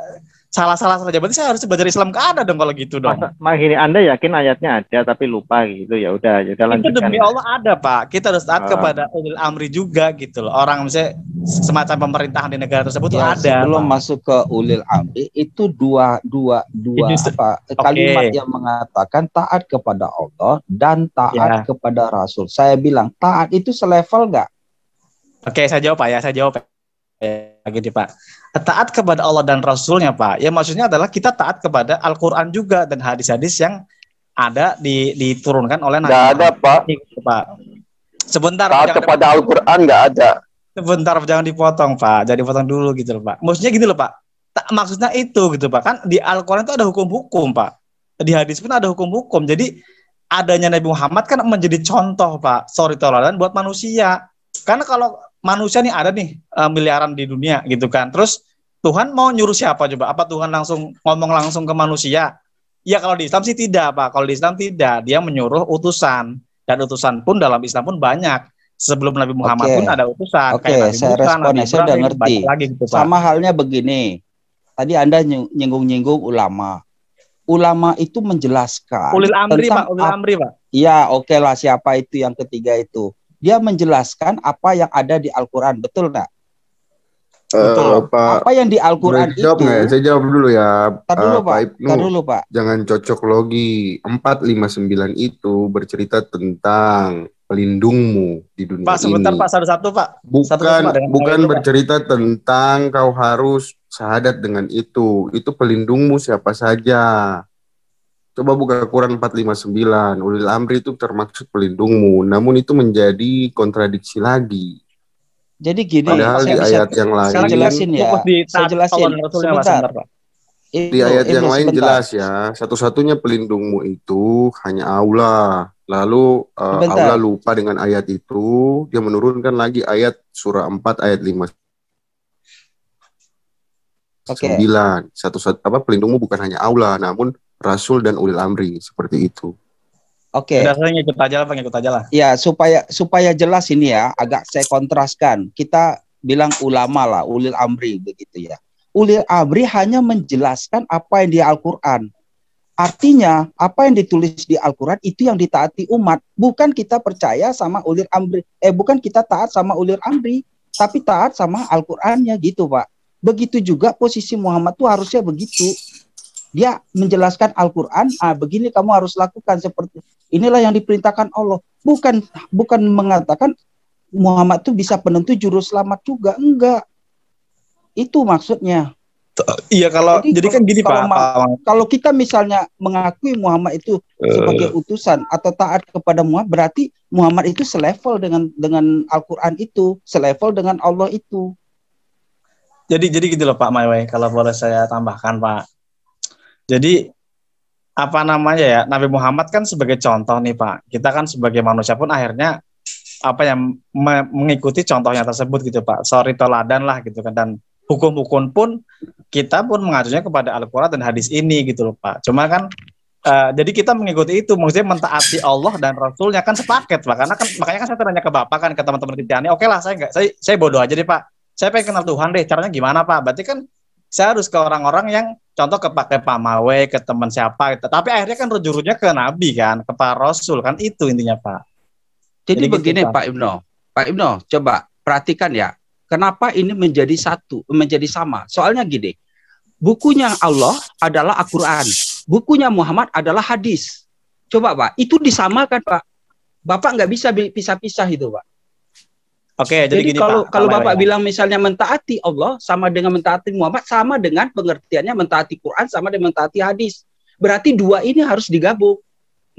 salah saja, berarti saya harus belajar Islam ke Anda dong kalau gitu dong. Gini, Anda yakin ayatnya ada tapi lupa gitu, ya udah lanjutkan. Itu demi Allah ada Pak, kita harus taat kepada ulil amri juga gitu loh. Orang misalnya semacam pemerintahan di negara tersebut ya, ada. Sebelum masuk ke ulil amri itu dua kalimat yang mengatakan taat kepada Allah dan taat kepada Rasul. Saya bilang taat itu selevel nggak? Oke, saya jawab Pak ya, gini Pak. Taat kepada Allah dan Rasulnya Pak, ya maksudnya adalah kita taat kepada Al-Quran juga dan hadis-hadis yang ada diturunkan oleh Nabi. Nggak ada Pak. Sebentar. Taat kepada Al-Quran nggak ada. Sebentar, jangan dipotong Pak, jangan dipotong dulu gitu loh Pak. Maksudnya gini loh Pak, maksudnya itu gitu Pak, kan di Al-Quran itu ada hukum-hukum Pak, di hadis pun ada hukum-hukum. Jadi adanya Nabi Muhammad kan menjadi contoh Pak, teladan buat manusia. Karena kalau manusia nih ada nih miliaran di dunia gitu kan. Terus Tuhan mau nyuruh siapa coba? Apa Tuhan ngomong langsung ke manusia? Ya kalau di Islam sih tidak Pak. Kalau di Islam tidak, dia menyuruh utusan. Dan utusan pun dalam Islam pun banyak. Sebelum Nabi Muhammad pun ada utusan. Oke, saya respon, saya udah ngerti. Gitu, sama halnya begini. Tadi Anda nyinggung-nyinggung ulama. Ulama itu menjelaskan. Ulil amri Pak, ulil amri Pak. Iya, oke lah, siapa itu yang ketiga itu? Dia menjelaskan apa yang ada di Al-Quran, betul nggak? Betul. Apa yang di Al-Quran itu? Saya jawab dulu ya. Pak Ibnu. Pak. Jangan cocok logi. 459 itu bercerita tentang pelindungmu di dunia Pak, sebentar ini. Pak, satu-satu Pak. Bukan bercerita tentang kau harus syahadat dengan itu. Itu pelindungmu siapa saja. Coba buka Quran 459, ulil amri itu termaksud pelindungmu, namun itu menjadi kontradiksi lagi. Jadi gini, padahal di ayat yang lain, saya jelasin ya. Saya jelasin sebentar. Di ayat yang lain jelas ya, satu-satunya pelindungmu itu hanya Allah. Lalu Allah lupa dengan ayat itu, dia menurunkan lagi ayat surah 4 ayat 5. Okay. 9. Pelindungmu bukan hanya Allah, namun Rasul dan ulil amri, seperti itu. Oke. Ngikut aja lah. Ya, supaya jelas ini ya, agak saya kontraskan. Kita bilang ulama lah, ulil amri begitu ya. Ulil amri hanya menjelaskan apa yang di Al-Qur'an. Artinya, apa yang ditulis di Al-Qur'an itu yang ditaati umat, bukan kita percaya sama ulil amri. Bukan kita taat sama ulil amri, tapi taat sama Al-Qur'annya gitu, Pak. Begitu juga posisi Muhammad tuh harusnya begitu. Dia menjelaskan Al-Quran, begini kamu harus lakukan, seperti inilah yang diperintahkan Allah. Bukan mengatakan Muhammad itu bisa penentu juru selamat juga, enggak. Itu maksudnya. Iya, jadi kan gini Pak. Kalau kita misalnya mengakui Muhammad itu sebagai utusan atau taat kepada Muhammad, berarti Muhammad itu selevel dengan Al-Quran itu, selevel dengan Allah itu. Jadi gitu loh Pak Maiwai, kalau boleh saya tambahkan Pak. Jadi apa namanya ya, Nabi Muhammad kan sebagai contoh nih Pak. Kita kan sebagai manusia pun akhirnya mengikuti contohnya tersebut gitu Pak. Sorry teladan lah gitu kan. Dan hukum-hukum pun kita pun mengacunya kepada Al-Quran dan hadis ini gitu loh Pak. Cuma kan jadi kita mengikuti itu, maksudnya mentaati Allah dan Rasulnya kan sepaket Pak. Karena kan makanya kan saya tanya ke Bapak kan, ke teman-teman kita ini, oke lah saya bodoh aja deh Pak. Saya pengen kenal Tuhan deh, caranya gimana Pak? Berarti kan saya harus ke orang-orang yang contoh ke Pak Mawai, ke teman siapa gitu. Tapi akhirnya kan rujuk-rujuknya ke Nabi kan, ke Pak Rasul kan, itu intinya Pak. Jadi begini gitu, Pak Ibnu, coba perhatikan ya. Kenapa ini menjadi satu, menjadi sama? Soalnya gini, bukunya Allah adalah Al-Quran, bukunya Muhammad adalah hadis. Coba Pak, itu disamakan Pak. Bapak nggak bisa pisah-pisah itu Pak. Oke, jadi gini, kalau Bapak ya. bilang misalnya mentaati Allah sama dengan mentaati Muhammad, sama dengan pengertiannya mentaati Quran sama dengan mentaati hadis. Berarti dua ini harus digabung,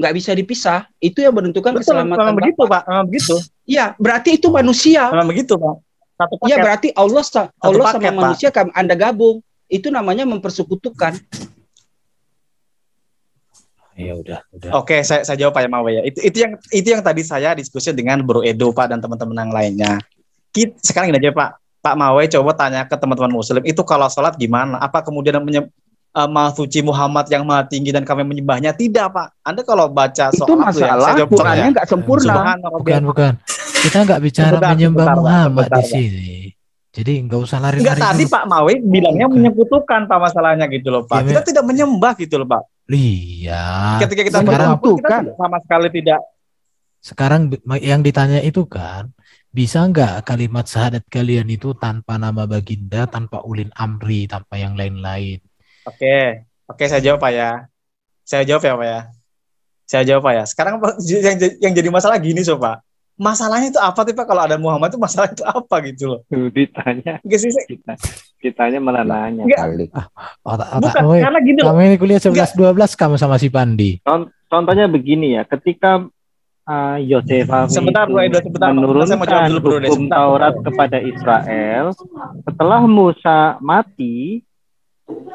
nggak bisa dipisah. Itu yang menentukan keselamatan. Memang begitu Pak, memang begitu. Iya, berarti itu manusia. Memang begitu Pak. Iya, berarti Allah sama manusia Anda gabung. Itu namanya mempersekutukan. Ya udah. Oke, saya jawab Pak Mawai ya. Itu yang tadi saya diskusi dengan Bro Edo Pak dan teman-teman yang lainnya. Sekarang ini aja Pak Mawai coba tanya ke teman-teman Muslim, itu kalau sholat gimana? Apa kemudian Maha Suci Muhammad yang Maha Tinggi dan kami menyembahnya? Tidak Pak. Anda kalau baca soal itu masalah Qurannya nggak sempurna. Bukan. Kita nggak bicara menyembah Muhammad di sini. Jadi nggak usah lari-lari. Enggak, tadi Pak Mawai bilangnya menyekutukan Pak masalahnya gitu loh Pak. Kita tidak menyembah gitu loh Pak. Iya. Ketika kita menyebut kita sama sekali tidak. Sekarang yang ditanya itu kan, bisa nggak kalimat syahadat kalian itu tanpa nama baginda, tanpa ulil amri, tanpa yang lain-lain? Oke, saya jawab Pak ya. Saya jawab Pak ya. Sekarang yang jadi masalah gini Pak. Masalahnya itu apa sih Pak? Kalau ada Muhammad itu masalah itu apa gitu loh? Ditanya. Kitanya malah nanya. Bukan, karena gini loh. Kamu ini kuliah 11-12 kamu sama si Pandi. Contohnya begini ya, ketika Yosef menurunkan hukum Taurat kepada Israel, setelah Musa mati,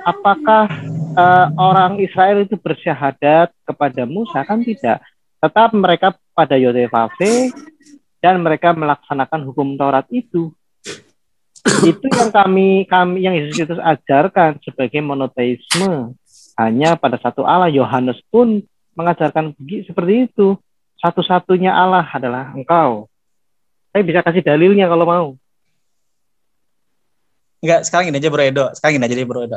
apakah orang Israel itu bersyahadat kepada Musa? Kan tidak. Tetap mereka pada Yosef dan mereka melaksanakan hukum Taurat itu. Itu yang kami yang Yesus Kristus ajarkan sebagai monoteisme. Hanya pada satu Allah. Yohanes pun mengajarkan seperti itu. Satu-satunya Allah adalah Engkau. Saya bisa kasih dalilnya kalau mau. Enggak, sekarang gini aja Bro Edo.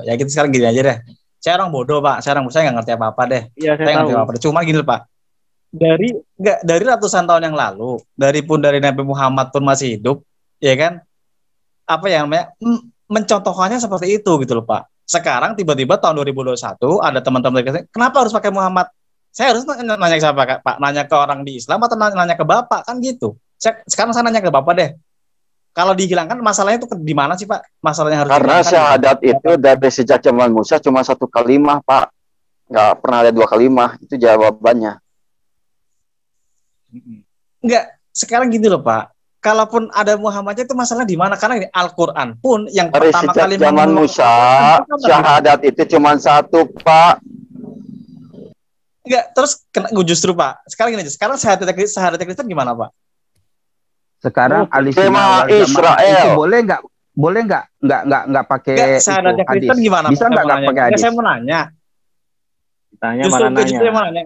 Ya gitu, sekarang gini aja deh. Saya orang bodoh Pak. Saya nggak ngerti apa-apa deh. Iya, saya tahu. Ngerti apa-apa. Cuma gini Pak. Dari ratusan tahun yang lalu, dari Nabi Muhammad pun masih hidup, ya kan? Apa yang namanya mencontohkannya seperti itu gitu loh Pak. Sekarang tiba-tiba tahun 2021 ada teman-teman kenapa harus pakai Muhammad? Saya harus nanya ke siapa Pak? Nanya ke orang di Islam atau nanya ke Bapak kan gitu? Sekarang saya nanya ke Bapak deh. Kalau dihilangkan masalahnya itu di mana sih Pak? Masalahnya harus karena syahadat itu dari sejak zaman Musa cuma satu kalimah Pak. Nggak pernah ada dua kalimah. Itu jawabannya. Enggak, sekarang gini loh Pak. Kalaupun ada Muhammadnya itu masalah di mana? Karena ini Al-Quran pun yang dari pertama kali zaman Musa, syahadat itu cuma satu Pak. Enggak, terus justru Pak. Sekarang gini aja. Sekarang syahadat Kristen gimana Pak? Sekarang Al-Sunnah wal Jamaah itu boleh nggak pakai syahadat Kristen gimana? Bisa nggak pakai hadis? Saya mau nanya. Justru saya mau nanya.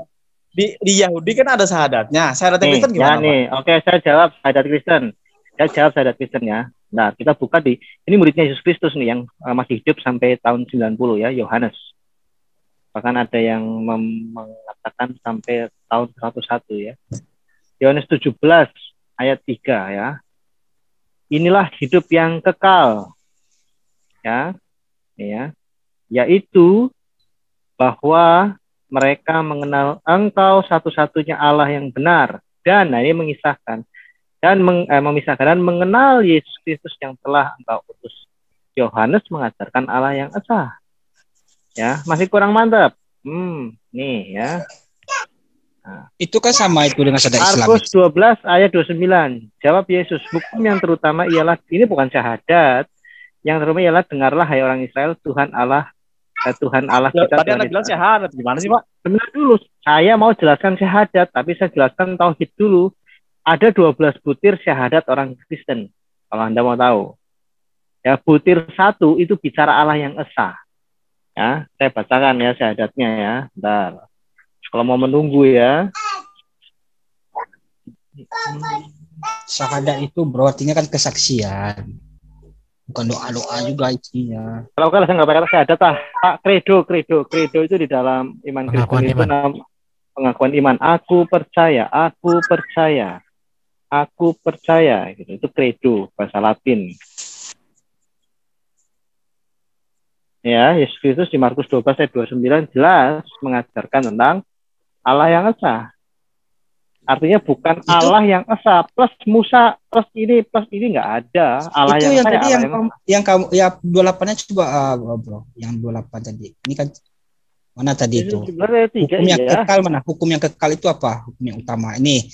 Di Yahudi kan ada syahadatnya. Syahadat Kristen gimana? Oke, saya jawab syahadat Kristen ya. Nah, kita buka ini muridnya Yesus Kristus nih yang masih hidup sampai tahun 90 ya, Yohanes. Bahkan ada yang mengatakan sampai tahun 101 ya. Yohanes 17 ayat 3 ya. Inilah hidup yang kekal. Ya. Yaitu bahwa mereka mengenal Engkau satu-satunya Allah yang benar, dan ini mengisahkan dan memisahkan dan mengenal Yesus Kristus yang telah Engkau utus. Yohanes mengajarkan Allah yang esa. Ya, masih kurang mantap. Nih ya. Nah, itu kan sama itu dengan syahadat Islam. Markus 12 ayat 29. Jawab Yesus, hukum yang terutama ialah, ini bukan syahadat. Yang terutama ialah, dengarlah hai orang Israel, Tuhan Allah kita. Tadi Anda bilang syahadat, gimana sih Pak? Benar dulu, saya mau jelaskan syahadat, tapi saya jelaskan tauhid dulu. Ada 12 butir syahadat orang Kristen, kalau Anda mau tahu. Ya, butir 1 itu bicara Allah yang esa. Ya, saya bacakan ya syahadatnya ya. Bentar. Kalau mau menunggu ya. Syahadat itu bro, artinya kan kesaksian. Bukan doa-doa juga isinya. Kalau saya nggak pakai kata syahadat Pak, kredo itu di dalam iman Kristen itu pengakuan iman. Aku percaya gitu. Itu kredo bahasa Latin. Ya, Yesus Kristus di Markus 12 ayat 29 jelas mengajarkan tentang Allah yang esa. Artinya bukan itu, Allah yang esa plus Musa plus ini nggak ada. Allah itu yang yang tadi yang kamu ya 28-nya coba bro. Yang 28 tadi. Ini kan mana tadi itu? Hukum yang kekal mana? Hukum yang kekal itu apa? Hukum yang utama. Ini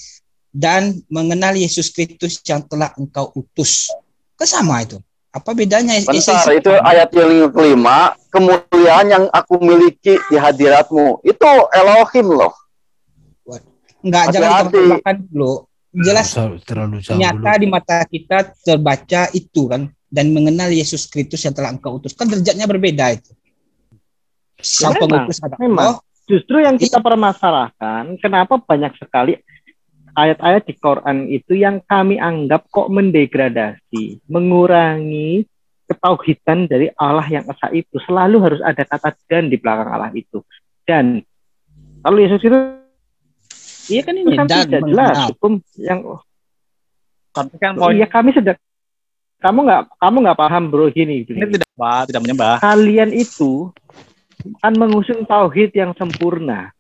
dan mengenal Yesus Kristus yang telah Engkau utus. Kesama itu. Apa bedanya? Bentar, itu ayat yang kelima, kemuliaan yang aku miliki di hadiratmu. Itu Elohim loh. Enggak, jangan ditambahkan dulu. Jelas nyata di mata kita terbaca itu kan. Dan mengenal Yesus Kristus yang telah Engkau utus. Kan derajatnya berbeda itu. Sang pengutus ada Allah. Justru yang kita permasalahkan, kenapa banyak sekali ayat-ayat di Quran itu yang kami anggap kok mendegradasi, mengurangi ketauhidan dari Allah yang esa itu. Selalu harus ada kata dan di belakang Allah itu. Dan kalau Yesus itu, iya kan ini kan tidak jelas hukum yang. Tapi kan poin. Iya kami sedang. Kamu nggak paham bro gini. Ini tidak menyembah. Kalian itu kan mengusung tauhid yang sempurna.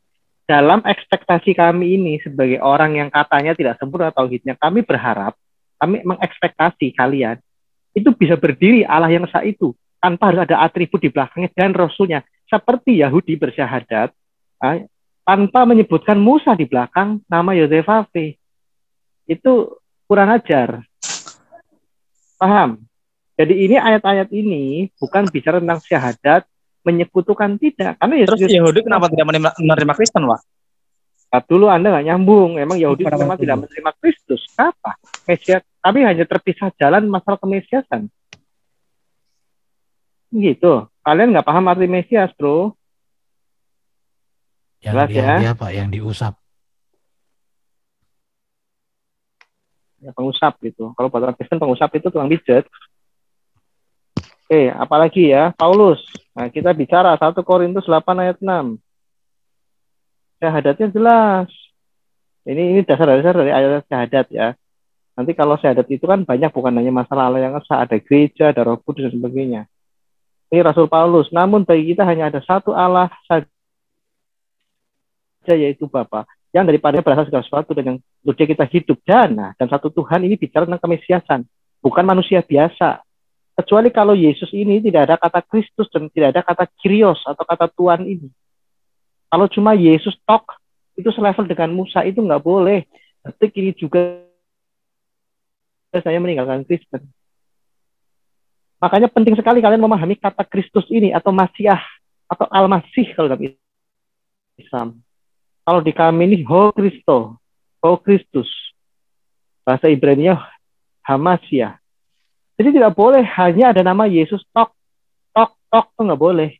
Dalam ekspektasi kami ini sebagai orang yang katanya tidak sempurna tauhidnya, kami berharap, kami mengekspektasi kalian itu bisa berdiri Allah yang esa itu tanpa harus ada atribut di belakangnya dan Rasulnya. Seperti Yahudi bersyahadat tanpa menyebutkan Musa di belakang nama Yosefave. Itu kurang ajar. Paham? Jadi ini ayat-ayat ini bukan bicara tentang syahadat, menyekutukan tidak. Karena terus Yahudi kenapa tidak menerima Kristen, Pak? Dulu Anda nggak nyambung. Emang Yahudi memang tidak menerima Kristus. Apa? Mesias. Kami hanya terpisah jalan masalah kemesiasan. Gitu. Kalian nggak paham arti Mesias, bro. Yang dia Pak, yang diusap. Ya, pengusap gitu. Kalau bahasa Kristen pengusap itu tukang pijat. Oke, apalagi ya, Paulus. Nah, kita bicara 1 Korintus 8 ayat 6. Syahadatnya jelas. Ini dasar-dasar dari ayat syahadat ya. Nanti kalau syahadat itu kan banyak, bukan hanya masalah Allah yang esa, ada gereja, ada Roh Kudus dan sebagainya. Ini Rasul Paulus. Namun bagi kita hanya ada satu Allah saja, yaitu Bapa, yang daripadanya berasal segala sesuatu dan yang untuk kita hidup. Dan satu Tuhan ini bicara tentang kemesiasan, bukan manusia biasa. Kecuali kalau Yesus ini tidak ada kata Kristus dan tidak ada kata Kyrios atau kata Tuhan ini. Kalau cuma Yesus tok, itu selevel dengan Musa, itu nggak boleh. Detik ini juga saya meninggalkan Kristen. Makanya penting sekali kalian memahami kata Kristus ini atau Masiah atau Al-Masih kalau dalam Islam. Kalau di kami ini Ho Kristo, Ho Kristus. Bahasa Ibrani-nya Hamasiah. Jadi tidak boleh hanya ada nama Yesus tok itu nggak boleh.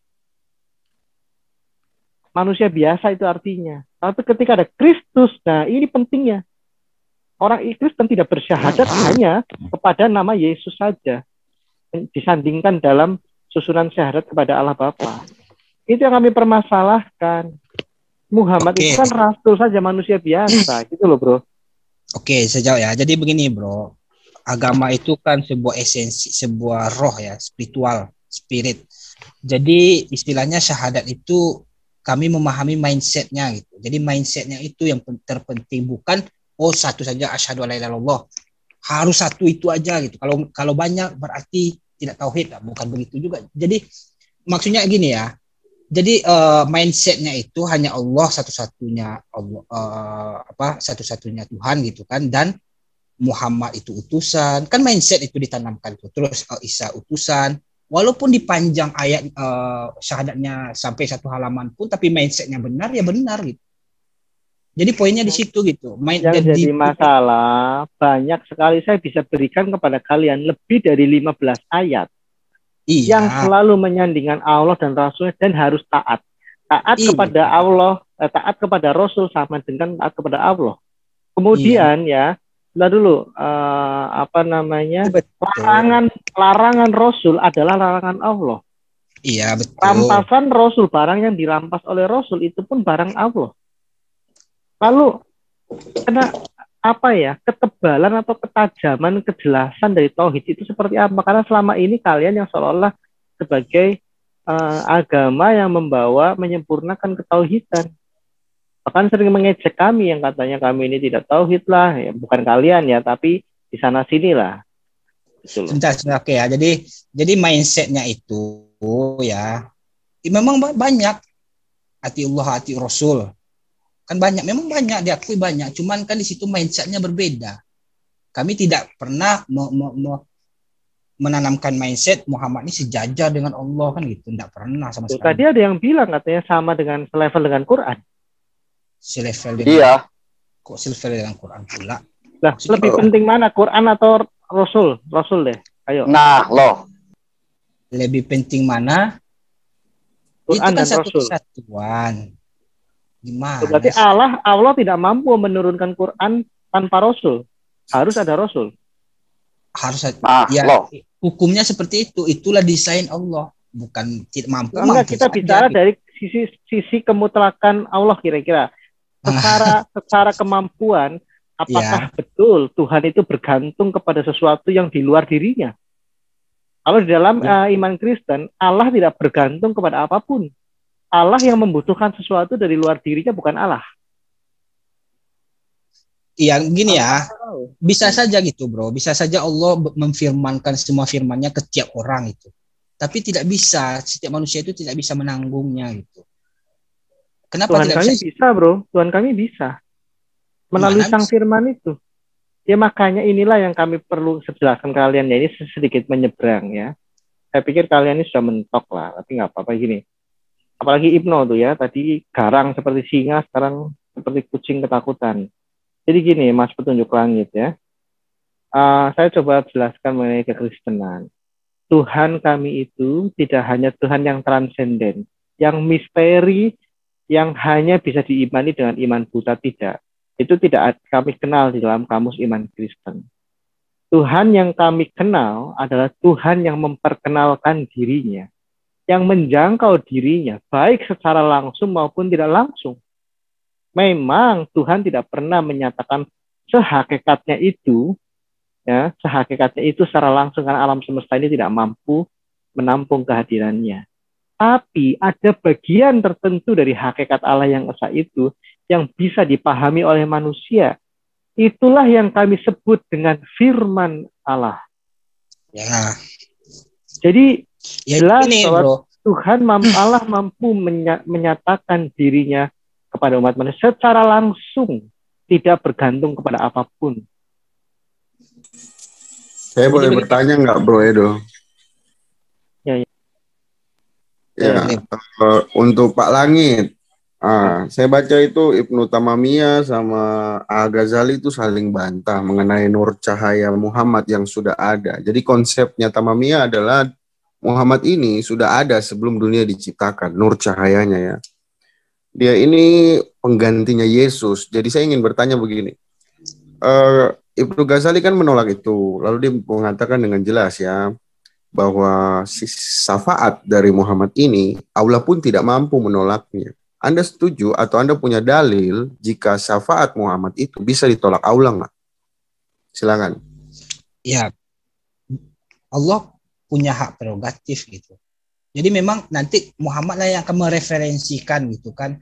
Manusia biasa itu artinya. Tapi ketika ada Kristus, nah ini pentingnya. Orang Kristen tidak bersyahadat hanya kepada nama Yesus saja. Disandingkan dalam susunan syahadat kepada Allah Bapa. Itu yang kami permasalahkan. Muhammad itu kan rasul saja, manusia biasa. Gitu loh bro. Oke, sejauh ya. Jadi begini bro. Agama itu kan sebuah esensi, sebuah roh ya, spiritual, spirit. Jadi istilahnya syahadat itu kami memahami mindsetnya gitu. Jadi mindsetnya itu yang terpenting, bukan satu saja asyhadu alla ilaha illallah. Harus satu itu aja gitu. Kalau banyak berarti tidak tauhid, bukan begitu juga. Jadi maksudnya gini ya. Jadi mindsetnya itu hanya Allah satu-satunya satu-satunya Tuhan gitu kan, dan Muhammad itu utusan. Kan mindset itu ditanamkan tuh. Terus Isa utusan. Walaupun dipanjang ayat syahadatnya sampai 1 halaman pun, tapi mindsetnya benar ya benar gitu. Jadi poinnya di situ gitu. Yang jadi masalah, banyak sekali saya bisa berikan kepada kalian lebih dari 15 ayat. Iya. Yang selalu menyandingkan Allah dan Rasulnya dan harus taat. Taat kepada Allah, taat kepada Rasul sama dengan taat kepada Allah. Kemudian ya, dulu larangan Rasul adalah larangan Allah. Iya, betul. Rampasan Rasul, barang yang dirampas oleh Rasul itu pun barang Allah. Lalu karena ketebalan atau ketajaman kejelasan dari tauhid itu seperti apa? Karena selama ini kalian yang seolah-olah sebagai agama yang menyempurnakan ketauhidan. Bahkan sering mengejek kami yang katanya kami ini tidak tauhid lah, ya, bukan kalian ya, tapi di sana sini lah. Sebentar, oke ya. Jadi mindsetnya itu ya, memang banyak hati Allah, hati Rasul. Kan memang banyak diakui banyak, cuman kan di situ mindsetnya berbeda. Kami tidak pernah menanamkan mindset Muhammad ini sejajar dengan Allah kan gitu, tidak pernah sama sekali. Tadi ada yang bilang katanya sama dengan selevel dengan Quran. Selevel dengan Iya. Kok selevel dengan Quran pula? Lah, lebih penting mana Quran atau Rasul? Rasul deh. Ayo. Nah, loh. Lebih penting mana? Quran itu kan dan satu Rasul. Kesatuan. Gimana? Berarti Allah tidak mampu menurunkan Quran tanpa Rasul. Harus ada Rasul. Harus ya, hukumnya seperti itu. Itulah desain Allah. Bukan tidak mampu. Enggak, kita bicara dari sisi kemutlakan Allah kira-kira. Secara kemampuan, apakah betul Tuhan itu bergantung kepada sesuatu yang di luar dirinya? Kalau di dalam iman Kristen, Allah tidak bergantung kepada apapun. Allah yang membutuhkan sesuatu dari luar dirinya, bukan Allah. Iya, gini ya. Bisa saja gitu, bro. Bisa saja Allah memfirmankan semua firman-Nya ke setiap orang itu. Tapi tidak bisa, setiap manusia itu tidak bisa menanggungnya gitu. Kenapa Tuhan tidak kami bisa, bro. Tuhan kami bisa. Melalui sang firman itu. Ya makanya inilah yang kami perlu jelaskan kalian. Ya, ini sedikit menyeberang ya. Saya pikir kalian ini sudah mentok lah. Tapi nggak apa-apa gini. Apalagi Ibnu tuh ya. Tadi garang seperti singa, sekarang seperti kucing ketakutan. Jadi gini, Mas Petunjuk Langit ya. Saya coba jelaskan mengenai kekristenan. Tuhan kami itu tidak hanya Tuhan yang transenden, yang misteri, yang hanya bisa diimani dengan iman buta, tidak. Itu tidak kami kenal di dalam kamus iman Kristen. Tuhan yang kami kenal adalah Tuhan yang memperkenalkan dirinya, yang menjangkau dirinya, baik secara langsung maupun tidak langsung. Memang Tuhan tidak pernah menyatakan sehakikatnya itu, ya, sehakikatnya itu secara langsung karena alam semesta ini tidak mampu menampung kehadirannya. Tapi ada bagian tertentu dari hakikat Allah yang esa itu yang bisa dipahami oleh manusia. Itulah yang kami sebut dengan firman Allah. Ya. Jadi ya, jelas ini, bahwa bro. Tuhan Allah mampu menyatakan dirinya kepada umat manusia secara langsung, tidak bergantung kepada apapun. Saya boleh bertanya nggak, Bro Edo? Ya, untuk Pak Langit, saya baca itu Ibnu Tamamiyah sama Al-Ghazali itu saling bantah mengenai nur cahaya Muhammad yang sudah ada. Jadi konsepnya Tamamiyah adalah Muhammad ini sudah ada sebelum dunia diciptakan, nur cahayanya ya. Dia ini penggantinya Yesus. Jadi saya ingin bertanya begini. Ibnu Ghazali kan menolak itu. Lalu dia mengatakan dengan jelas ya, bahwa syafaat dari Muhammad ini, Allah pun tidak mampu menolaknya. Anda setuju atau Anda punya dalil jika syafaat Muhammad itu bisa ditolak Allah nggak? Silakan. Ya, Allah punya hak prerogatif gitu. Jadi memang nanti Muhammad lah yang akan mereferensikan gitu kan.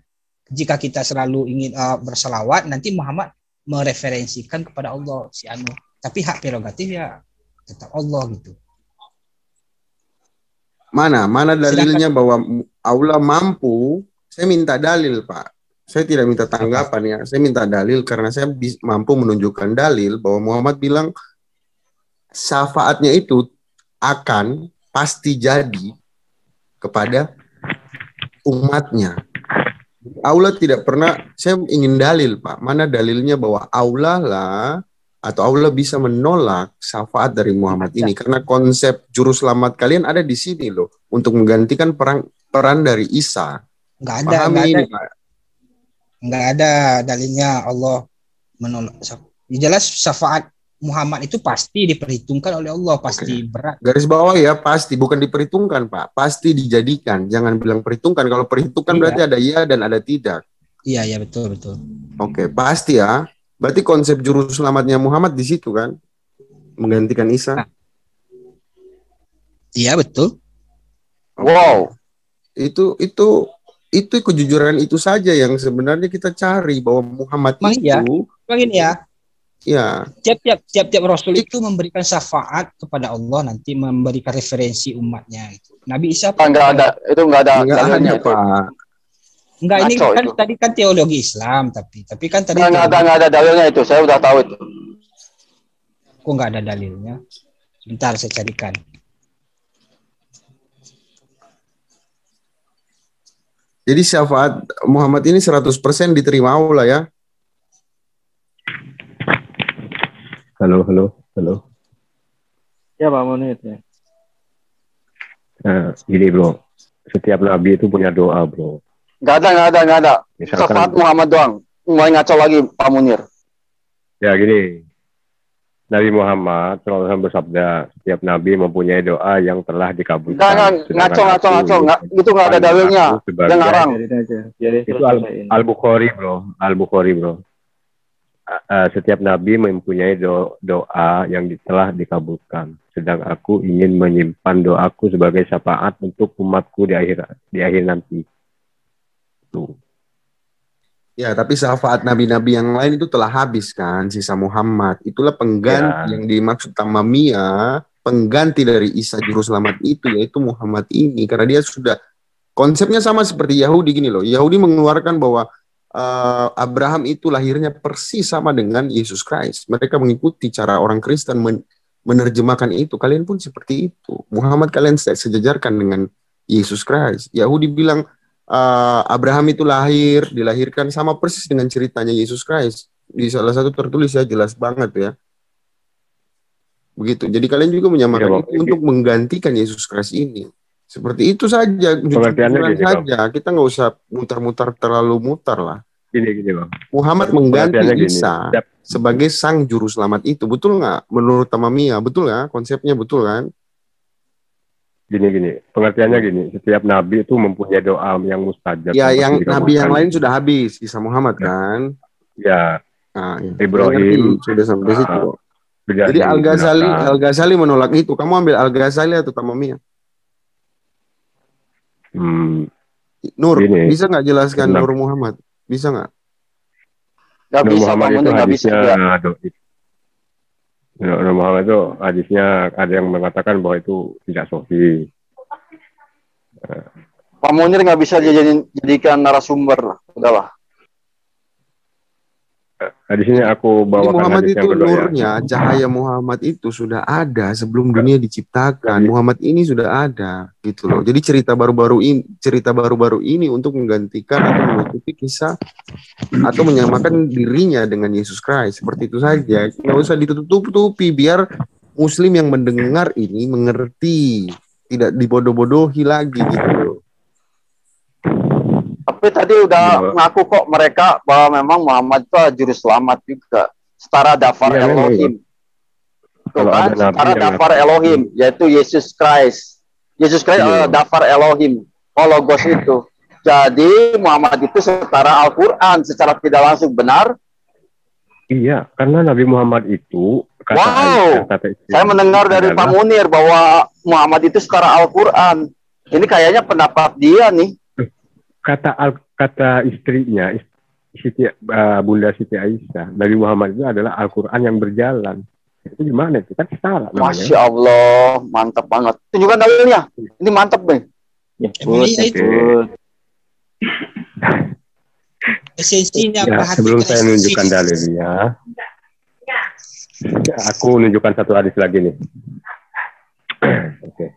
Jika kita selalu ingin berselawat, nanti Muhammad mereferensikan kepada Allah si anu. Tapi hak prerogatif ya tetap Allah gitu. Mana dalilnya bahwa Allah mampu? Saya minta dalil, Pak. Saya tidak minta tanggapan ya. Saya minta dalil karena saya mampu menunjukkan dalil bahwa Muhammad bilang syafaatnya itu akan pasti jadi kepada umatnya. Allah tidak pernah, saya ingin dalil, Pak. Mana dalilnya bahwa Allah lah atau Allah bisa menolak syafaat dari Muhammad ini, karena konsep juru selamat kalian ada di sini loh untuk menggantikan peran dari Isa. Nggak ada dalilnya Allah menolak. Jelas syafaat Muhammad itu pasti diperhitungkan oleh Allah, pasti berat. Garis bawah ya, pasti, bukan diperhitungkan, Pak. Pasti dijadikan. Jangan bilang perhitungkan. Kalau perhitungkan berarti ada iya dan ada tidak. Iya, betul. Oke, pasti ya. Berarti konsep juru selamatnya Muhammad di situ kan? Menggantikan Isa. Iya, betul. Wow. Itu kejujuran itu saja yang sebenarnya kita cari, bahwa Muhammad itu. Ini ya. Ya. Tiap rasul itu memberikan syafaat kepada Allah, nanti memberikan referensi umatnya itu. Nabi Isa enggak ada dalilnya, Pak. Enggak, ini kan itu. Tadi kan teologi Islam, tapi kan tadi enggak ada dalilnya itu. Saya udah tahu itu. Kok enggak ada dalilnya? Sebentar saya carikan. Jadi syafaat Muhammad ini 100% diterima Allah ya. Halo. Ya Pak Munir ya. Nah, gini bro, setiap nabi itu punya doa bro. Nggak ada. Syafaat Muhammad doang. Mulai ngaco lagi Pak Munir. Ya gini, Nabi Muhammad SAW bersabda, setiap nabi mempunyai doa yang telah dikabulkan. Ngaco. Itu nggak ada dalilnya. Yang ngarang. Itu Al-Bukhari bro. Setiap nabi mempunyai doa yang telah dikabulkan. Sedang aku ingin menyimpan doaku sebagai syafaat untuk umatku di akhir nanti. Tuh. Ya, tapi syafaat nabi-nabi yang lain itu telah habis kan, sisa Muhammad. Itulah pengganti yang dimaksud tamamiyah, pengganti dari Isa juru selamat itu, yaitu Muhammad ini. Karena dia sudah, konsepnya sama seperti Yahudi gini loh. Yahudi mengeluarkan bahwa Abraham itu lahirnya persis sama dengan Yesus Kristus. Mereka mengikuti cara orang Kristen menerjemahkan itu. Kalian pun seperti itu. Muhammad kalian sejajarkan dengan Yesus Kristus. Yahudi bilang Abraham itu dilahirkan sama persis dengan ceritanya Yesus Kristus. Di salah satu tertulis ya, jelas banget ya. Begitu. Jadi kalian juga menyamakan itu untuk menggantikan Yesus Kristus ini. Seperti itu saja, jujuran saja. Kita nggak usah mutar-mutar terlalu mutar lah. Gini Bang. Muhammad mengganti Isa sebagai sang juru selamat itu, betul nggak? Menurut tamamiyah, betul nggak? Konsepnya betul kan? Gini. Pengertiannya gini. Setiap nabi itu mempunyai doa yang mustajab. Ya, yang nabi yang lain sudah habis. Isa Muhammad kan? Ya. Nah, Ibrahim sudah sampai situ. Jadi Al-Ghazali menolak itu. Kamu ambil Al-Ghazali atau tamamiyah? Nur, bisa nggak jelaskan Nur Muhammad? Bisa nggak? Nggak bisa, Pak Munir nggak bisa. Nur Muhammad itu hadisnya ada yang mengatakan bahwa itu tidak sahih. Pak Munir nggak bisa jadikan narasumber lah, udahlah. Hadisnya aku bawakan Muhammad hadis itu yang kedua, nurnya, cahaya Muhammad itu sudah ada sebelum dunia diciptakan. Muhammad ini sudah ada, gitu loh. Jadi cerita baru-baru ini untuk menggantikan atau menutupi kisah atau menyamakan dirinya dengan Yesus Kristus. Seperti itu saja. Nggak usah ditutup-tutupi, biar Muslim yang mendengar ini mengerti, tidak dibodoh-bodohi lagi, gitu loh. Tapi tadi udah ngaku kok mereka bahwa memang Muhammad itu juru selamat juga. Setara dafar Elohim. Setara dafar Elohim, yaitu Yesus Kristus. Yesus Kristus dafar Elohim. Logos itu. Jadi Muhammad itu setara Al-Quran secara tidak langsung, benar? Iya, karena Nabi Muhammad itu saya mendengar dari Pak Munir bahwa Muhammad itu setara Al-Quran. Ini kayaknya pendapat dia nih. Kata istrinya, Bunda Siti Aisyah, Nabi Muhammad itu adalah Al-Quran yang berjalan. Itu gimana? Itu kan salah namanya. Masya Allah, mantap banget. Tunjukkan dalilnya. Ini mantap nih. Ya, esensinya sebelum saya menunjukkan dalilnya, aku menunjukkan satu hadis lagi nih. Oke.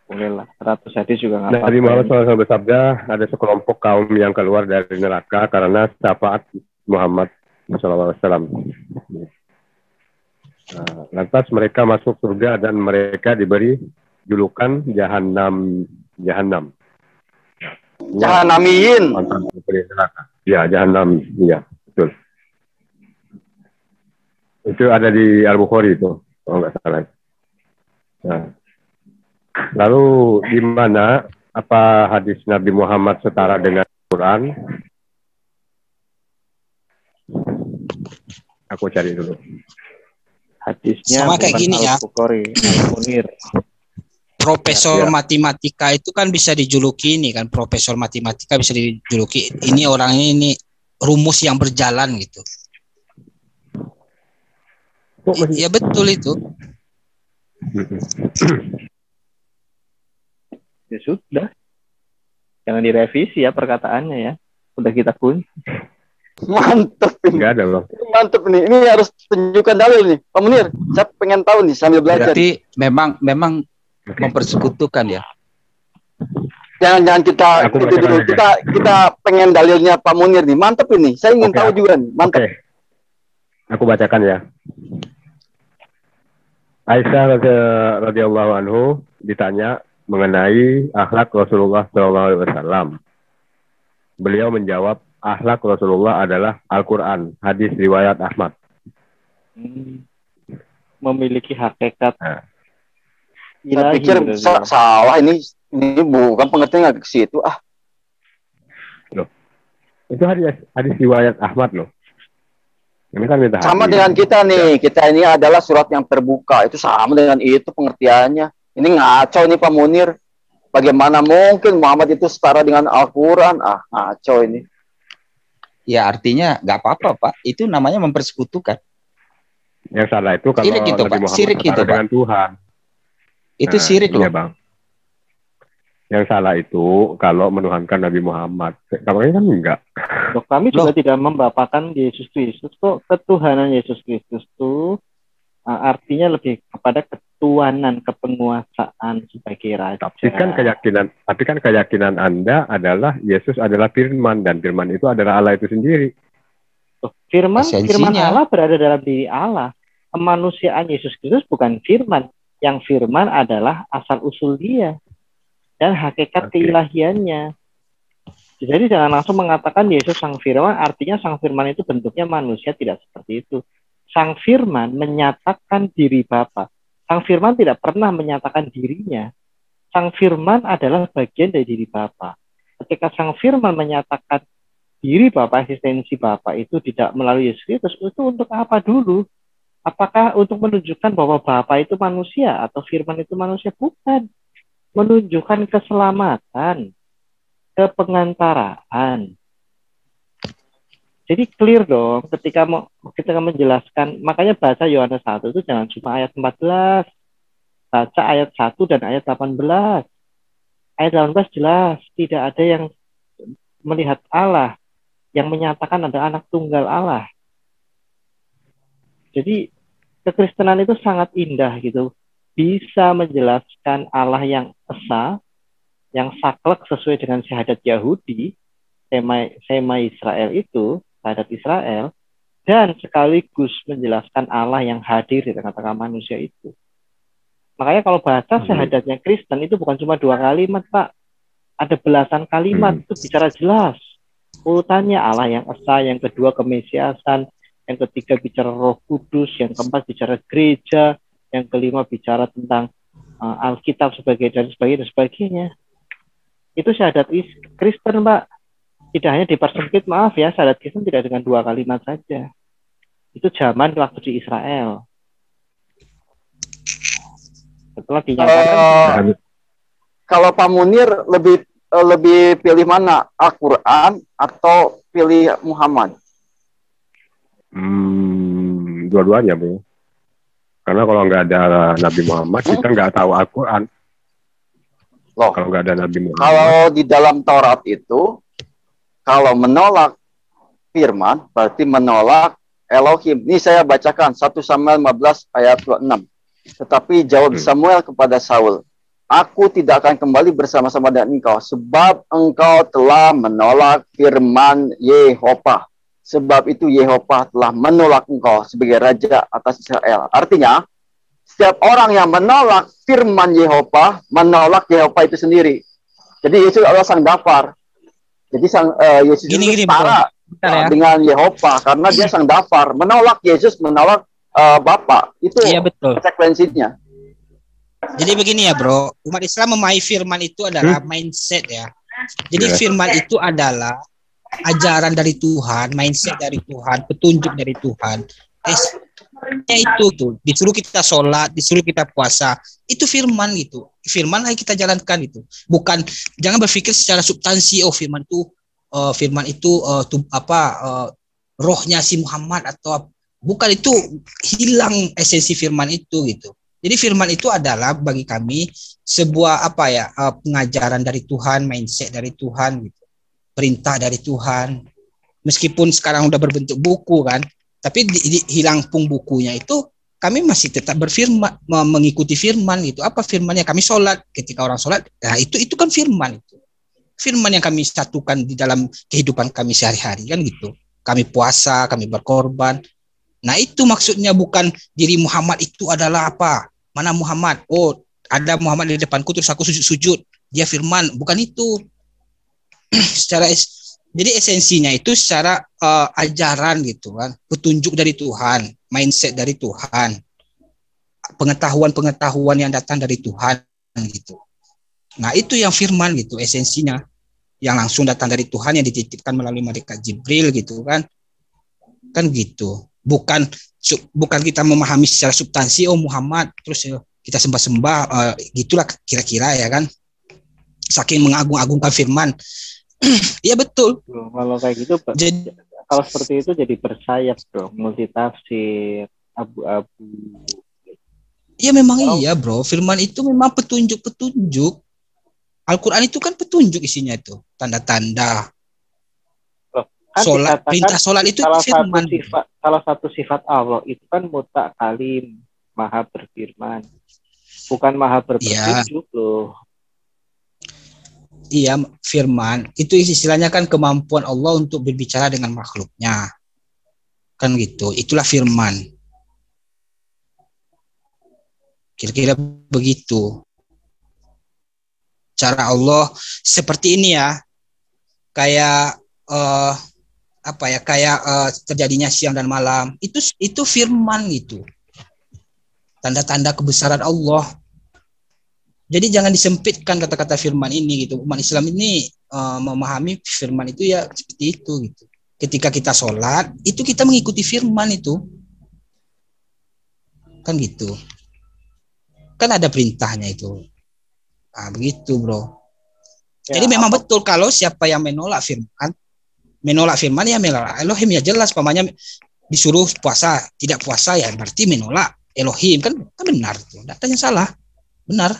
Boleh lah, 100 hadis juga nggak apa-apa. Nabi Muhammad SAW bersabda, ada sekelompok kaum yang keluar dari neraka karena syafaat Muhammad SAW. Lantas mereka masuk surga dan mereka diberi julukan Jahannamiyin. Ya, Jahannam. Iya, betul. Itu ada di Al-Bukhari itu, kalau nggak salah. Nah. Lalu di mana apa hadis Nabi Muhammad setara dengan Al-Quran? Aku cari dulu. Hadisnya sama kayak gini ya. Al-Munir. Profesor matematika itu kan bisa dijuluki ini kan, profesor matematika bisa dijuluki ini orangnya ini rumus yang berjalan gitu. Iya betul itu. Ya sudah, jangan direvisi ya perkataannya ya. Udah kita pun. Mantep ini. Enggak ada loh. Mantep nih. Ini harus tunjukkan dalil nih, Pak Munir. Saya pengen tahu nih sambil belajar. Berarti memang mempersekutukan ya. Jangan kita itu dulu. Kita pengen dalilnya Pak Munir nih. Mantep ini. Saya ingin tahu juga nih. Mantep. Aku bacakan ya. Aisyah radhiyallahu anhu ditanya mengenai akhlak Rasulullah SAW. Beliau menjawab, akhlak Rasulullah adalah Al-Quran, hadis riwayat Ahmad. Memiliki hakikat. Saya pikir salah ini bukan pengertian ke situ. Loh, itu hadis riwayat Ahmad loh. Ini kan sama dengan kita nih. Kita ini adalah surat yang terbuka. Itu sama dengan itu pengertiannya. Ini ngaco nih Pak Munir. Bagaimana mungkin Muhammad itu setara dengan Al-Quran? Ngaco ini. Ya artinya nggak apa-apa Pak. Itu namanya mempersekutukan. Yang salah itu kalau sirik itu, Nabi Pak. Muhammad Sirik itu, dengan Pak. Tuhan. Itu sirik loh. Bang. Yang salah itu kalau menuhankan Nabi Muhammad. Kamu kan enggak. Loh, kami juga tidak membapakan Yesus Kristus kok. Ketuhanan Yesus Kristus itu artinya lebih kepada ketuhanan, kepenguasaan sebagai raja. Tapi kan keyakinan Anda adalah Yesus adalah firman dan firman itu adalah Allah itu sendiri. Firman Allah berada dalam diri Allah. Kemanusiaan Yesus Kristus bukan firman. Yang firman adalah asal usul dia dan hakikat keilahiannya. Jadi jangan langsung mengatakan Yesus sang firman, artinya sang firman itu bentuknya manusia, tidak seperti itu. Sang firman menyatakan diri Bapa. Sang firman tidak pernah menyatakan dirinya. Sang firman adalah bagian dari diri Bapa. Ketika sang firman menyatakan diri Bapa, eksistensi Bapa itu tidak melalui Yesus Kristus, itu untuk apa dulu? Apakah untuk menunjukkan bahwa Bapa itu manusia atau firman itu manusia? Bukan. Menunjukkan keselamatan, kepengantaraan. Jadi clear dong ketika menjelaskan, makanya baca Yohanes 1 itu jangan cuma ayat 14. Baca ayat 1 dan ayat 18. Ayat 18 jelas, tidak ada yang melihat Allah, yang menyatakan ada anak tunggal Allah. Jadi kekristenan itu sangat indah gitu. Bisa menjelaskan Allah yang esa, yang saklek sesuai dengan syahadat Yahudi, sema Israel itu, syahadat Israel, dan sekaligus menjelaskan Allah yang hadir di tengah-tengah manusia itu. Makanya kalau baca syahadatnya Kristen itu bukan cuma 2 kalimat, Pak. Ada belasan kalimat itu bicara jelas. Urutannya Allah yang esa, yang kedua kemesiasan, yang ketiga bicara Roh Kudus, yang keempat bicara gereja, yang kelima bicara tentang Alkitab sebagai dan sebagainya. Itu syahadat Kristen, Mbak. Tidak hanya dipersempit, maaf ya, syahadat Kristen tidak dengan 2 kalimat saja. Itu zaman waktu di Israel. Setelah dinyatakan kalau Pak Munir lebih pilih mana, Al-Quran atau pilih Muhammad? Dua-duanya, Bro. Karena kalau nggak ada Nabi Muhammad, kita nggak tahu Al-Quran. Loh, kalau nggak ada Nabi Muhammad. Kalau di dalam Taurat itu, kalau menolak firman, berarti menolak Elohim. Ini saya bacakan 1 Samuel 15 ayat 26. Tetapi jawab Samuel kepada Saul, aku tidak akan kembali bersama-sama dengan engkau, sebab engkau telah menolak firman Yehova. Sebab itu Yehova telah menolak engkau sebagai raja atas Israel. Artinya, setiap orang yang menolak firman Yehova, menolak Yehova itu sendiri. Jadi Yesus adalah sang dafar. Jadi Yesus itu setara dengan Yehova karena dia sang dafar. Menolak Yesus, menolak Bapa. Itu konsekuensinya. Jadi begini ya bro, umat Islam memahami firman itu adalah mindset ya. Jadi firman itu adalah ajaran dari Tuhan, mindset dari Tuhan, petunjuk dari Tuhan. Itu tuh disuruh kita sholat, disuruh kita puasa, itu firman gitu. Firman ayo kita jalankan itu. Bukan, jangan berpikir secara substansi. Oh firman itu rohnya si Muhammad atau bukan, itu hilang esensi firman itu gitu. Jadi firman itu adalah bagi kami sebuah pengajaran dari Tuhan, mindset dari Tuhan gitu. Perintah dari Tuhan. Meskipun sekarang udah berbentuk buku kan, tapi hilang pun bukunya itu kami masih tetap berfirman, mengikuti firman gitu. Apa firmannya? Kami sholat, ketika orang sholat, nah itu kan firman itu. Firman yang kami satukan di dalam kehidupan kami sehari-hari kan gitu. Kami puasa, kami berkorban. Nah itu maksudnya, bukan diri Muhammad itu adalah apa? Mana Muhammad? Oh ada Muhammad di depanku terus aku sujud-sujud. Dia firman, bukan itu. Jadi esensinya itu secara ajaran gitu kan, petunjuk dari Tuhan, mindset dari Tuhan, pengetahuan yang datang dari Tuhan gitu. Nah itu yang firman gitu, esensinya yang langsung datang dari Tuhan, yang dititipkan melalui malaikat Jibril gitu kan gitu. Bukan kita memahami secara substansi, oh Muhammad terus kita sembah-sembah, gitulah kira-kira ya kan, saking mengagung-agungkan firman. Iya betul. Kalau kayak gitu, kalau seperti itu jadi bersayap bro, multitafsir, abu-abu. Iya memang iya bro, firman itu memang petunjuk. Al-Quran itu kan petunjuk isinya itu, tanda-tanda. Sholat, perintah sholat itu firman. Salah satu sifat Allah itu kan mutakalim, maha berfirman, bukan maha berpetunjuk loh. Iya, firman itu istilahnya kan kemampuan Allah untuk berbicara dengan makhluknya. Kan gitu. Itulah firman. Kira-kira begitu. Cara Allah seperti ini ya. Kayak terjadinya siang dan malam. Itu firman gitu. Tanda-tanda kebesaran Allah. Jadi jangan disempitkan kata-kata firman ini gitu. Umat Islam ini memahami firman itu ya seperti itu gitu. Ketika kita sholat, itu kita mengikuti firman itu. Kan gitu. Kan ada perintahnya itu. Nah, begitu bro. Jadi memang betul kalau siapa yang menolak firman ya menolak Elohim ya jelas. Pamannya disuruh puasa, tidak puasa ya berarti menolak Elohim. Kan benar tuh. Datanya salah. Benar.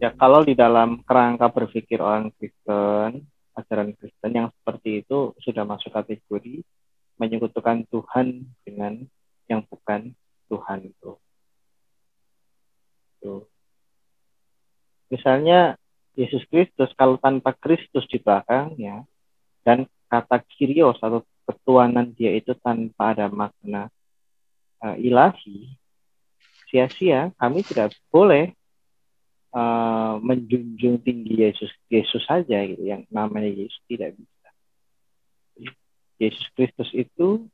Ya kalau di dalam kerangka berpikir orang Kristen, ajaran Kristen yang seperti itu sudah masuk kategori menyekutukan Tuhan dengan yang bukan Tuhan itu. Misalnya Yesus Kristus, kalau tanpa Kristus di belakangnya dan kata Kyrios atau ketuhanan dia itu tanpa ada makna ilahi, sia-sia. Kami tidak boleh menjunjung tinggi Yesus saja gitu, yang namanya Yesus tidak bisa. Yesus Kristus itu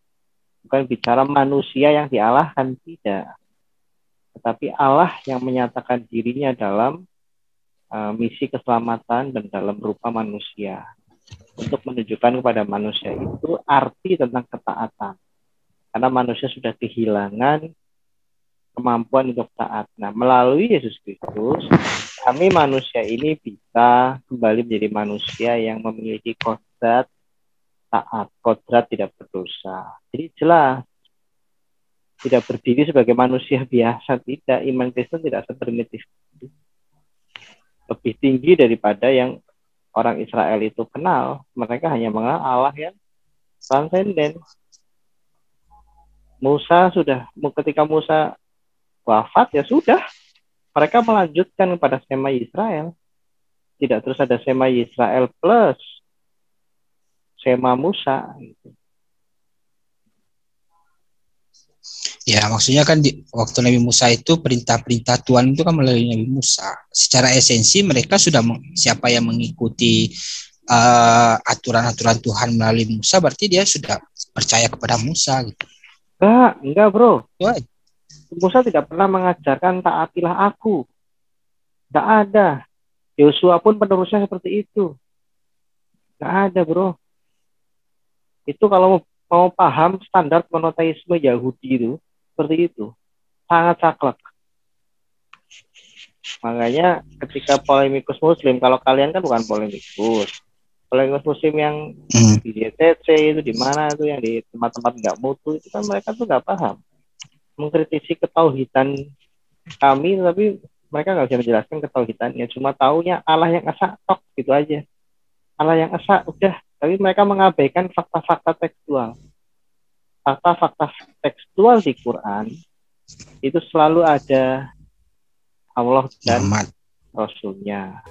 bukan bicara manusia yang dialahkan, tidak, tetapi Allah yang menyatakan dirinya dalam misi keselamatan dan dalam rupa manusia untuk menunjukkan kepada manusia itu arti tentang ketaatan, karena manusia sudah kehilangan kemampuan untuk taat. Nah, melalui Yesus Kristus, kami manusia ini bisa kembali menjadi manusia yang memiliki kodrat taat, kodrat tidak berdosa. Jadi jelas, tidak berdiri sebagai manusia biasa, tidak. Iman Kristen tidak seprimitif itu. Lebih tinggi daripada yang orang Israel itu kenal. Mereka hanya mengenal Allah yang transenden. Ketika Musa wafat, ya sudah. Mereka melanjutkan kepada Sema Israel. Tidak terus ada Sema Israel plus Sema Musa. Ya, maksudnya kan waktu Nabi Musa itu perintah-perintah Tuhan itu kan melalui Nabi Musa. Secara esensi mereka sudah siapa yang mengikuti aturan-aturan Tuhan melalui Musa, berarti dia sudah percaya kepada Musa gitu. Enggak bro. Musa tidak pernah mengajarkan taatilah aku. Tidak ada. Yosua pun penerusnya seperti itu. Tidak ada bro. Itu kalau mau paham standar monoteisme Yahudi itu seperti itu, sangat saklek. Makanya ketika polemikus Muslim, kalau kalian kan bukan polemikus Muslim yang di DTC itu di mana itu yang di tempat-tempat nggak mutu itu kan mereka tuh nggak paham, mengkritisi ketauhidan kami, tapi mereka nggak bisa menjelaskan ketauhidannya, cuma taunya Allah yang esa tok gitu aja, Allah yang esa udah, tapi mereka mengabaikan fakta-fakta tekstual. Fakta-fakta tekstual di Quran itu selalu ada Allah dan Rasulnya.